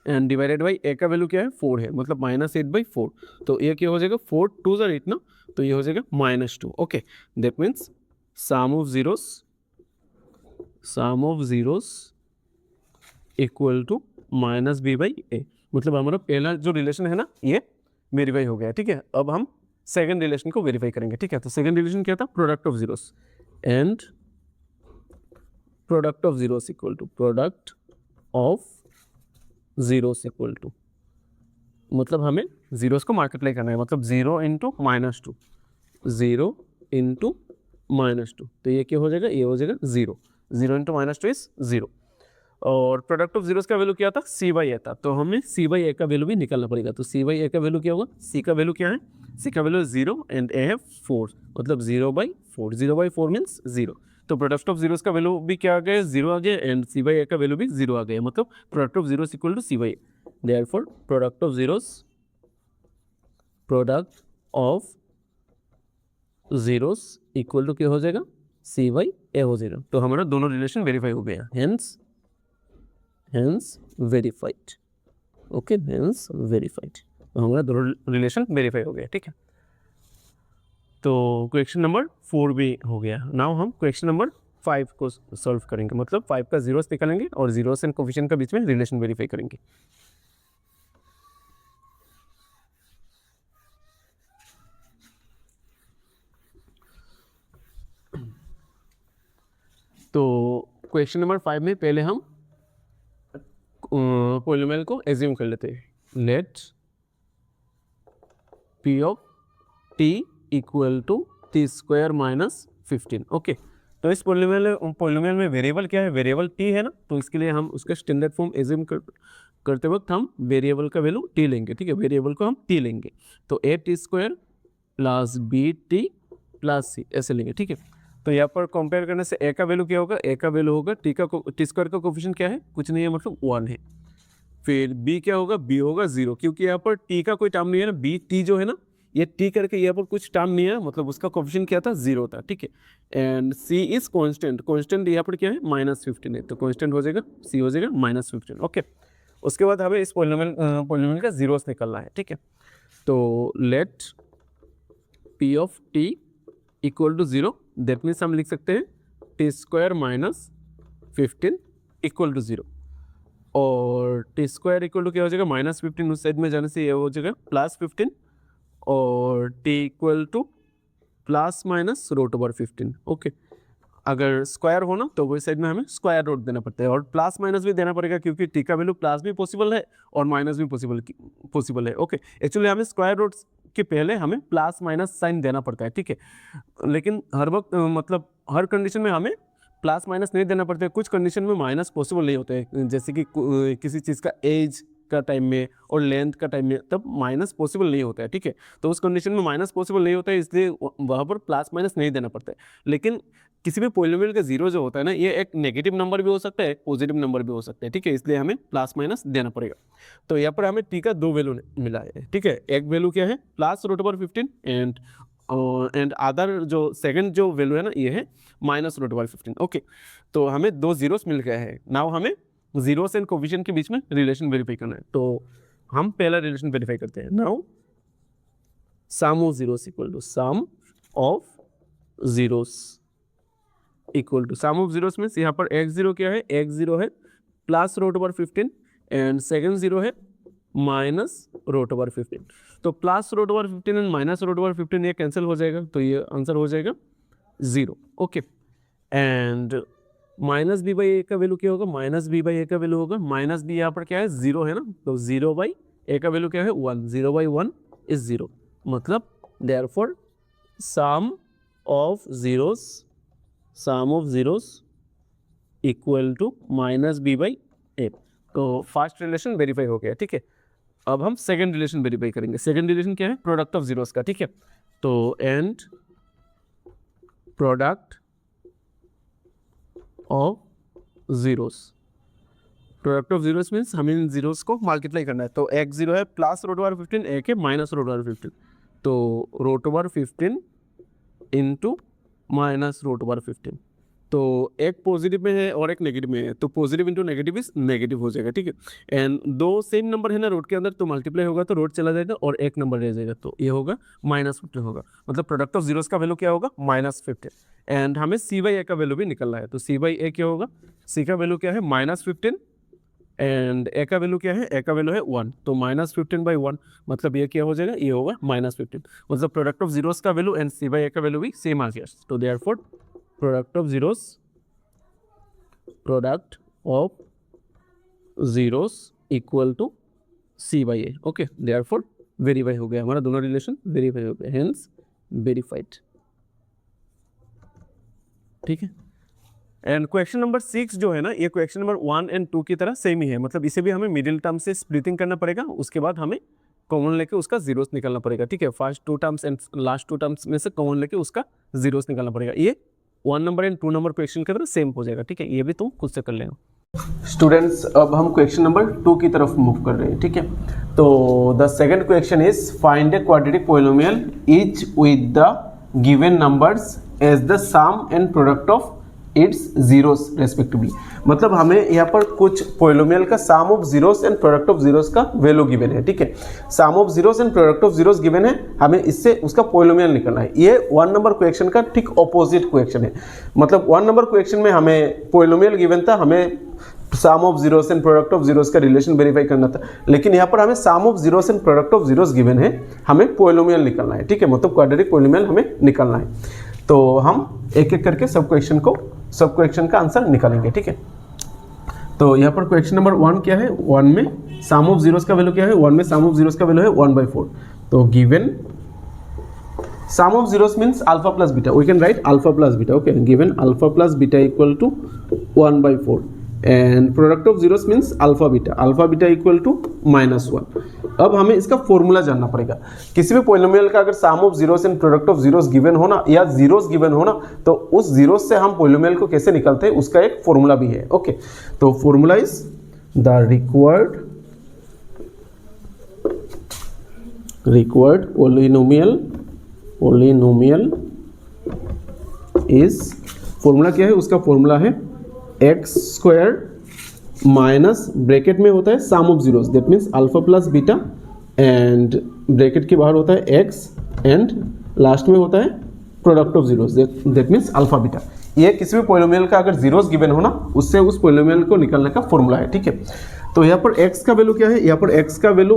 and divided by a का वैल्यू क्या है, 4 है, मतलब -8/4। तो ये क्या हो जाएगा, 4 2 ज़ा 8 ना, तो ये हो जाएगा -2, okay. That means sum of zeros equal to -b/a। मतलब हमारा पहला जो रिलेशन है ना, ये वेरीफाई हो गया, ठीक है। अब हम सेकंड रिलेशन को वेरीफाई करेंगे, ठीक है। तो सेकंड रिलेशन क्या था, product of zeros, and product of zeros equal to मतलब हमें जीरोस को मल्टीप्लाई करना है, मतलब 0 इंटू -2, 0 इंटू -2, तो ये क्या हो जाएगा, ये हो जाएगा 0 इंटू -2 इज 0। और प्रोडक्ट ऑफ जीरोस का वैल्यू क्या था, c/a था, तो हमें c/a का वैल्यू भी निकालना पड़ेगा। तो c/a का वैल्यू क्या होगा, c का वैल्यू क्या है, c का वैल्यू 0 एंड a है 4, मतलब 0/4, 0/4 मीन्स 0। तो प्रोडक्ट ऑफ जीरोस का वैल्यू भी क्या आ गया, 0 आ गया, एंड c/a का वैल्यू भी 0 आ गया, मतलब product of zeros equal to c/a। Therefore product of zeros equal to क्या हो जाएगा, c/a हो जाएगा। तो हमारा दोनों रिलेशन वेरीफाई हो गया, hence verified, okay, hence verified. तो हमारा दोनों रिलेशन वेरीफाई हो गया, ठीक है। तो क्वेश्चन नंबर 4 भी हो गया। नाउ हम क्वेश्चन नंबर 5 को सॉल्व करेंगे, मतलब 5 का जीरोस निकालेंगे और जीरोस एंड कोफिशिएंट के बीच में रिलेशन वेरीफाई करेंगे। तो क्वेश्चन नंबर 5 में पहले हम पॉलिनोमियल को एज्यूम कर लेते हैं। Let p of t equal to t² minus 15, okay. तो इस पॉलिनोमियल में वेरिएबल क्या है, वेरिएबल t है ना, तो इसके लिए हम उसका स्टैंडर्ड फॉर्म एज्यूम करते वक्त हम वेरिएबल का वैल्यू t लेंगे, ठीक है। वेरिएबल को हम t लेंगे, तो a² plus bt plus c ऐसे लेंगे, ठीक है। तो यहाँ पर कंपेयर करने से a का वैल्यू क्या होगा, a का वैल्यू होगा t² का कोफिशिएंट क्या है, कुछ नहीं है, मतलब 1 है। फिर b क्या होगा, b होगा 0, क्योंकि यहाँ पर t का कोई टर्म नहीं है ना, b t जो है ना, ये t करके यहाँ पर कुछ टर्म नहीं है, मतलब उसका कोफिशिएंट क्या था, 0 था, ठीक है। एंड c इज कांस्टेंट यहाँ पर क्या है, -15 है, तो कांस्टेंट हो जाएगा, c हो जाएगा -15, ओके। उसके बाद हमें इस पॉलिनोमियल का जीरोस निकालना है, ठीक है। तो let P of T equal to 0, that means हम लिख सकते हैं T square minus 15 equal to 0, और टी स्क्वायर इक्वल टू क्या हो जाएगा -15, उस साइड में जाने से ये हो जाएगा +15, और T equal two plus minus √15। Okay, अगर स्क्वायर हो ना तो वही साइड में हमें स्क्वायर रूट देना पड़ता है, और प्लस माइनस भी देना पड़ेगा क्योंकि टी का वैल्यू प्लस भी पॉसिबल है और माइनस भी पॉसिबल है। ओके, एक्चुअली हमें स्क्वायर रूट के पहले हमें प्लस माइनस साइन देना पड़ता है, ठीक है, लेकिन हर वक्त मतलब हर कंडीशन में हमें प्लस माइनस नहीं देना पड़ता है। कुछ कंडीशन में माइनस पॉसिबल नहीं होते हैं, जैसे कि किसी चीज़ का एज का टाइम में और लेंथ का टाइम में, तब माइनस पॉसिबल नहीं होता है, ठीक है, तो उस कंडीशन में माइनस पॉसिबल नहीं होता है, इसलिए वहाँ पर प्लस माइनस नहीं देना पड़ता है। लेकिन किसी भी पॉलिनोमियल का जीरो जो होता है ना, ये एक नेगेटिव नंबर भी हो सकता है, पॉजिटिव नंबर भी हो सकता है, ठीक है, इसलिए हमें प्लस माइनस देना पड़ेगा। तो यहाँ पर हमें टी का दो वैल्यू मिला है, ठीक है, एक वैल्यू क्या है +√15 एंड अदर जो सेकंड जो वैल्यू है ना, ये है -√15। ओके, तो हमें दो जीरोस मिल गए हैं। नाउ हमें जीरोस एंड कोफिशिएंट के बीच में रिलेशन वेरीफाई करना है, तो हम पहला रिलेशन वेरीफाई करते हैं। Now sum of zeros equal to sum of zeros equal to sum of zeros means यहाँ पर x0 क्या है, x0 है +√15 एंड सेकंड जीरो है -√15। तो +√15 एंड -√15 ये कैंसिल हो जाएगा, तो ये आंसर हो जाएगा 0। ओके, एंड -b/a का वैल्यू क्या होगा, -b/a का वैल्यू होगा -b, यहाँ पर क्या है 0 है ना, तो 0/a का वैल्यू क्या है 1, 0/1 इज 0, मतलब therefore sum of zeros equal to -b/a। तो फर्स्ट रिलेशन वेरीफाई हो गया, ठीक है। अब हम सेकंड रिलेशन वेरीफाई करेंगे। सेकंड रिलेशन क्या है, प्रोडक्ट ऑफ जीरोस का, ठीक है, तो and product of zeros, product of zeros means हमें इन जीरोस को मल्टीप्लाई करना है। तो x0 है +√15, एक है -√15, तो √15 इंटू -√15, तो एक पॉजिटिव में है और एक नेगेटिव में है, तो positive into negative is negative हो जाएगा, ठीक है। एंड दो सेम नंबर है ना रूट के अंदर, तो मल्टीप्लाई होगा तो रूट चला जाएगा और एक नंबर रह जाएगा, तो ये होगा -15 होगा, मतलब प्रोडक्ट ऑफ जीरोस का वैल्यू क्या होगा -15। एंड हमें c/a का वैल्यू भी निकलना है, तो c/a क्या होगा, c का वैल्यू क्या है -15 एंड a का वैल्यू क्या है, a का वैल्यू है 1, तो -15/1 मतलब ये क्या हो जाएगा, ये होगा -15, मतलब प्रोडक्ट ऑफ जीरोस का वैल्यू एंड c/a का वैल्यू भी सेम आ गया। तो therefore product of zeros equal to c/a। Okay, therefore verify हो गया, हमारा दोनों रिलेशन वेरीफाई हो गया, हेंस वेरीफाइड, ठीक है। एंड क्वेश्चन नंबर 6 जो है ना, ये क्वेश्चन नंबर 1 एंड 2 की तरह सेम ही है, मतलब इसे भी हमें मिडिल टर्म से स्प्लिटिंग करना पड़ेगा, उसके बाद हमें कॉमन लेके उसका जीरोस निकालना पड़ेगा, ठीक है। First 2 terms and last 2 terms में से कॉमन लेके उसका जीरोस निकालना पड़ेगा। ये 1 नंबर एंड 2 नंबर क्वेश्चन की तरह सेम हो जाएगा, ठीक है, ये भी तुम खुद से कर लेना। स्टूडेंट्स, अब हम क्वेश्चन नंबर 2 की तरफ मूव कर रहे हैं, ठीक है। तो the second question is find a quadratic polynomial each with the given numbers as the sum and product of its zeros respectively, मतलब हमें यहाँ पर कुछ पॉलिनोमियल का sum of zeros and product of zeros का वैल्यू गिवन है, ठीक है। Sum of zeros and product of zeros given है, हमें इससे उसका पॉलिनोमियल निकालना है। ये 1 नंबर क्वेश्चन का ठीक ऑपोजिट क्वेश्चन है, मतलब 1 नंबर क्वेश्चन में हमें पॉलिनोमियल गिवन था, हमें sum of zeros and product of zeros का रिलेशन वेरीफाई करना था, लेकिन यहाँ पर हमें sum of zeros and product of zeros given है, हमें पॉलिनोमियल निकालना है, ठीक है, मतलब क्वाड्रेटिक पॉलिनोमियल हमें निकालना है। तो हम एक एक करके सब क्वेश्चन का आंसर निकालेंगे, ठीक है। तो यहाँ पर क्वेश्चन नंबर 1 क्या है, 1 में सम ऑफ जीरोस का वैल्यू क्या है, 1 में सम ऑफ जीरोस का वैल्यू है 1/4, तो given sum of zeros means alpha plus beta, we can write alpha plus beta, okay, given alpha plus beta equal to 1/4 and product of zeros means alpha beta equal to -1। अब हमें इसका formula जानना पड़ेगा। किसी भी polynomial का अगर sum of zeros and product of zeros given होना या जीरोस गिवन होना, तो उस जीरोस से हम पॉलिनोमियल को कैसे निकालते हैं उसका एक फॉर्मूला भी है, ओके। तो formula is the required polynomial is, formula क्या है, उसका फॉर्मूला है x² माइनस ब्रैकेट में होता है sum of zeros, that means alpha plus beta, and bracket के बाहर होता है x एंड लास्ट में होता है product of zeros, that means alpha beta. ये किसी भी पोलिनोमियल का अगर जीरोस गिवन हो ना, उससे उस पोलिनोमियल को निकालने का फॉर्मूला है, ठीक है। तो यहाँ पर x का वैल्यू क्या है, यहाँ पर x का वैल्यू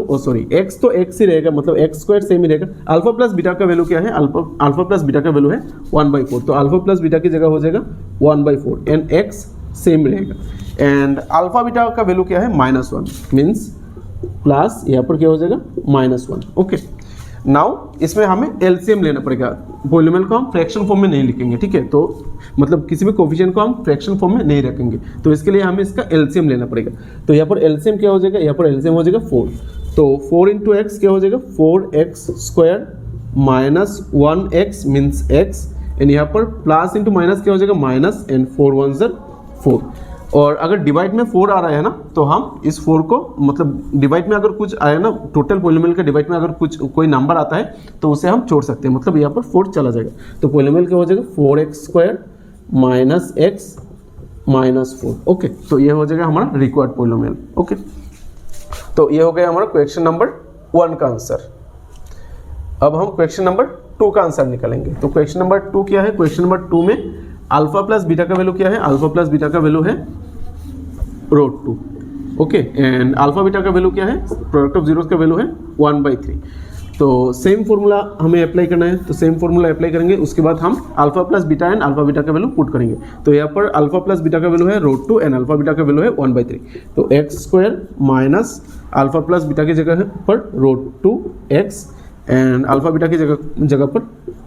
x तो x ही रहेगा, मतलब x स्क्वायर सेम ही रहेगा। अल्फा प्लस बीटा का वैल्यू क्या है, अल्फा प्लस बीटा का वैल्यू है 1/4, तो अल्फा प्लस बीटा की जगह हो जाएगा 1/4 एंड x सेम रहेगा। एंड अल्फा बीटा का वैल्यू क्या है, -1 मीन्स प्लस यहाँ पर क्या हो जाएगा -1। ओके, नाउ इसमें हमें एलसीएम लेना पड़ेगा। पॉलिनोमियल को हम फ्रैक्शन फॉर्म में नहीं लिखेंगे, ठीक है, तो मतलब किसी भी कोफिशिएंट को हम फ्रैक्शन फॉर्म में नहीं रखेंगे, तो इसके लिए हमें इसका एलसीएम लेना पड़ेगा। तो यहाँ पर एलसीएम क्या हो जाएगा, यहाँ पर एलसीएम हो जाएगा 4, तो 4 × x क्या हो जाएगा 4x² -1x means x, and यहाँ पर प्लस इंटू माइनस क्या हो जाएगा माइनस, एंड 4 1 ज़र 4। और अगर डिवाइड में 4 आ रहा है ना, तो हम इस 4 को मतलब डिवाइड में अगर कुछ आया ना, टोटल पॉलिनोमियल का डिवाइड में अगर कुछ कोई नंबर आता है तो उसे हम छोड़ सकते हैं, मतलब यहाँ पर 4 चला जाएगा। तो पॉलिनोमियल क्या हो जाएगा 4x² -x -4। ओके, तो ये हो जाएगा हमारा रिक्वायर्ड पॉलिनोमियल। ओके, तो ये हो गया हमारा क्वेश्चन नंबर 1 का आंसर। अब हम क्वेश्चन नंबर 2 का आंसर निकालेंगे। तो क्वेश्चन नंबर 2 क्या है, क्वेश्चन नंबर 2 में अल्फा प्लस बीटा का वैल्यू क्या है, अल्फा प्लस बीटा का वैल्यू है √2। ओके, एंड अल्फा बीटा का वैल्यू क्या है, प्रोडक्ट ऑफ जीरोस का वैल्यू है 1/3। तो सेम फॉर्मूला हमें अप्लाई करना है, तो सेम फॉर्मूला अप्लाई करेंगे, उसके बाद हम alpha plus beta and alpha beta का वैल्यू पुट करेंगे। तो यहाँ पर अल्फा प्लस बीटा का वैल्यू है √2 एंड अल्फा बीटा का वैल्यू है 1/3, तो x² minus alpha plus beta की जगह पर √2x एंड अल्फा बीटा की जगह पर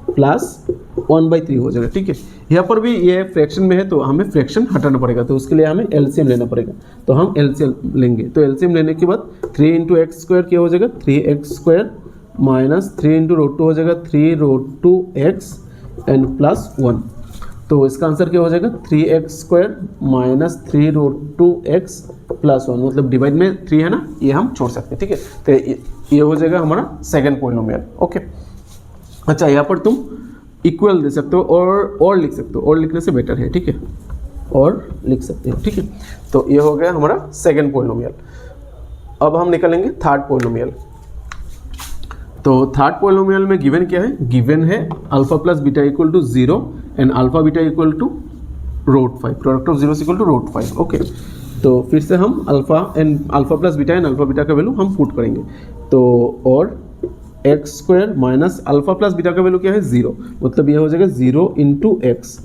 प्लस 1/3 हो जाएगा, ठीक है। यहाँ पर भी ये फ्रैक्शन में है, तो हमें फ्रैक्शन हटाना पड़ेगा, तो उसके लिए हमें एलसीएम लेना पड़ेगा। तो हम एलसीएम लेंगे, तो एलसीएम लेने के बाद 3 × x² क्या हो जाएगा 3x² माइनस 3 × √2 हो जाएगा 3√2x एंड प्लस 1। तो इसका आंसर क्या हो जाएगा 3x² माइनस 3√2x प्लस 1, मतलब डिवाइड में 3 है ना, ये हम छोड़ सकते हैं, ठीक है। तो ये हो जाएगा हमारा सेकंड पॉलिनोमियल। ओके, अच्छा, यहाँ पर तुम इक्वल दे सकते हो और लिख सकते हो, और लिखने से बेटर है, ठीक है, और लिख सकते हो, ठीक है। तो ये हो गया हमारा सेकंड पॉलिनोमियल। अब हम निकालेंगे थर्ड पॉलिनोमियल। तो थर्ड पॉलिनोमियल में गिवन क्या है, गिवन है alpha plus beta equal to 0 and alpha beta equal to √5, product of zeros equal to √5। Okay, तो फिर से हम alpha plus beta and alpha beta का वैल्यू हम पुट करेंगे। तो और x² minus alpha plus beta का वैल्यू क्या है 0, मतलब यह हो जाएगा 0 × x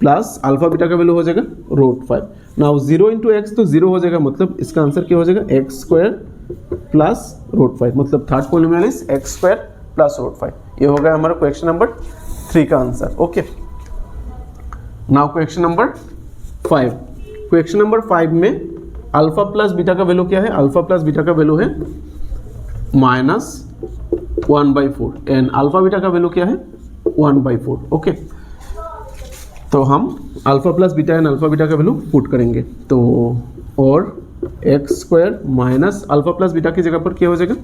प्लस अल्फा बीटा का वैल्यू हो जाएगा √5। नाउ 0 × x तो 0 हो जाएगा, मतलब इसका आंसर क्या हो जाएगा x² प्लस √5, मतलब third polynomial is x² plus √5। ये हो गया हमारा क्वेश्चन नंबर 3 का answer. Okay, now question number 5। Question number 5 में अल्फा प्लस बीटा का वैल्यू क्या है, अल्फा प्लस बीटा का वैल्यू है -1/4 एंड अल्फा बीटा का वैल्यू क्या है 1/4। ओके, तो हम alpha plus beta and alpha beta का वैल्यू पुट करेंगे। तो और x² minus alpha plus beta की जगह पर क्या हो जाएगा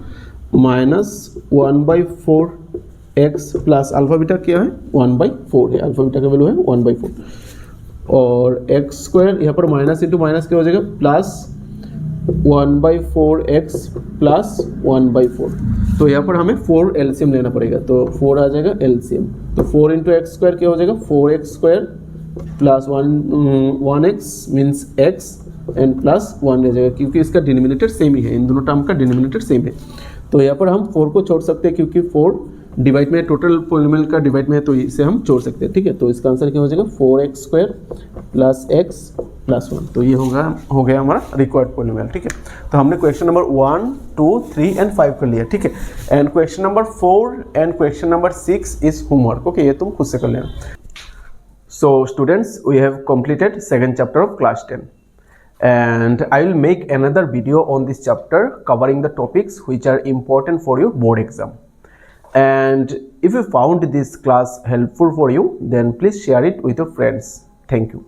-1/4x प्लस अल्फा बीटा क्या है 1/4 है, अल्फा बीटा का वैल्यू है 1/4, और x² यहाँ पर माइनस इंटू माइनस क्या हो जाएगा प्लस 1/4x प्लस 1/4। तो यहाँ पर हमें 4 एलसीएम लेना पड़ेगा, तो 4 आ जाएगा एलसीएम। तो 4 × x² क्या हो जाएगा 4x² plus 1x means x and plus 1 रह जाएगा, क्योंकि इसका डिनोमिनेटर सेम ही है, इन दोनों टर्म का डिनोमिनेटर सेम है। तो यहाँ पर हम 4 को छोड़ सकते हैं, क्योंकि 4 डिवाइड में टोटल पॉलिनोमियल का डिवाइड में है, तो इसे हम छोड़ सकते हैं, ठीक है। तो इसका आंसर क्या हो जाएगा 4x² प्लस x प्लस 1। तो ये हो गया हमारा रिक्वायर्ड पॉलिनोमियल, ठीक है। तो हमने क्वेश्चन नंबर 1, 2, 3 एंड 5 कर लिया, ठीक है। And question number 4 and question number 6 is homework. Okay, ये तुम खुद से कर लेना। So students, we have completed second chapter of class 10 and I will make another video on this chapter covering the topics which are important for your board exam. And if you found this class helpful for you, then please share it with your friends. Thank you.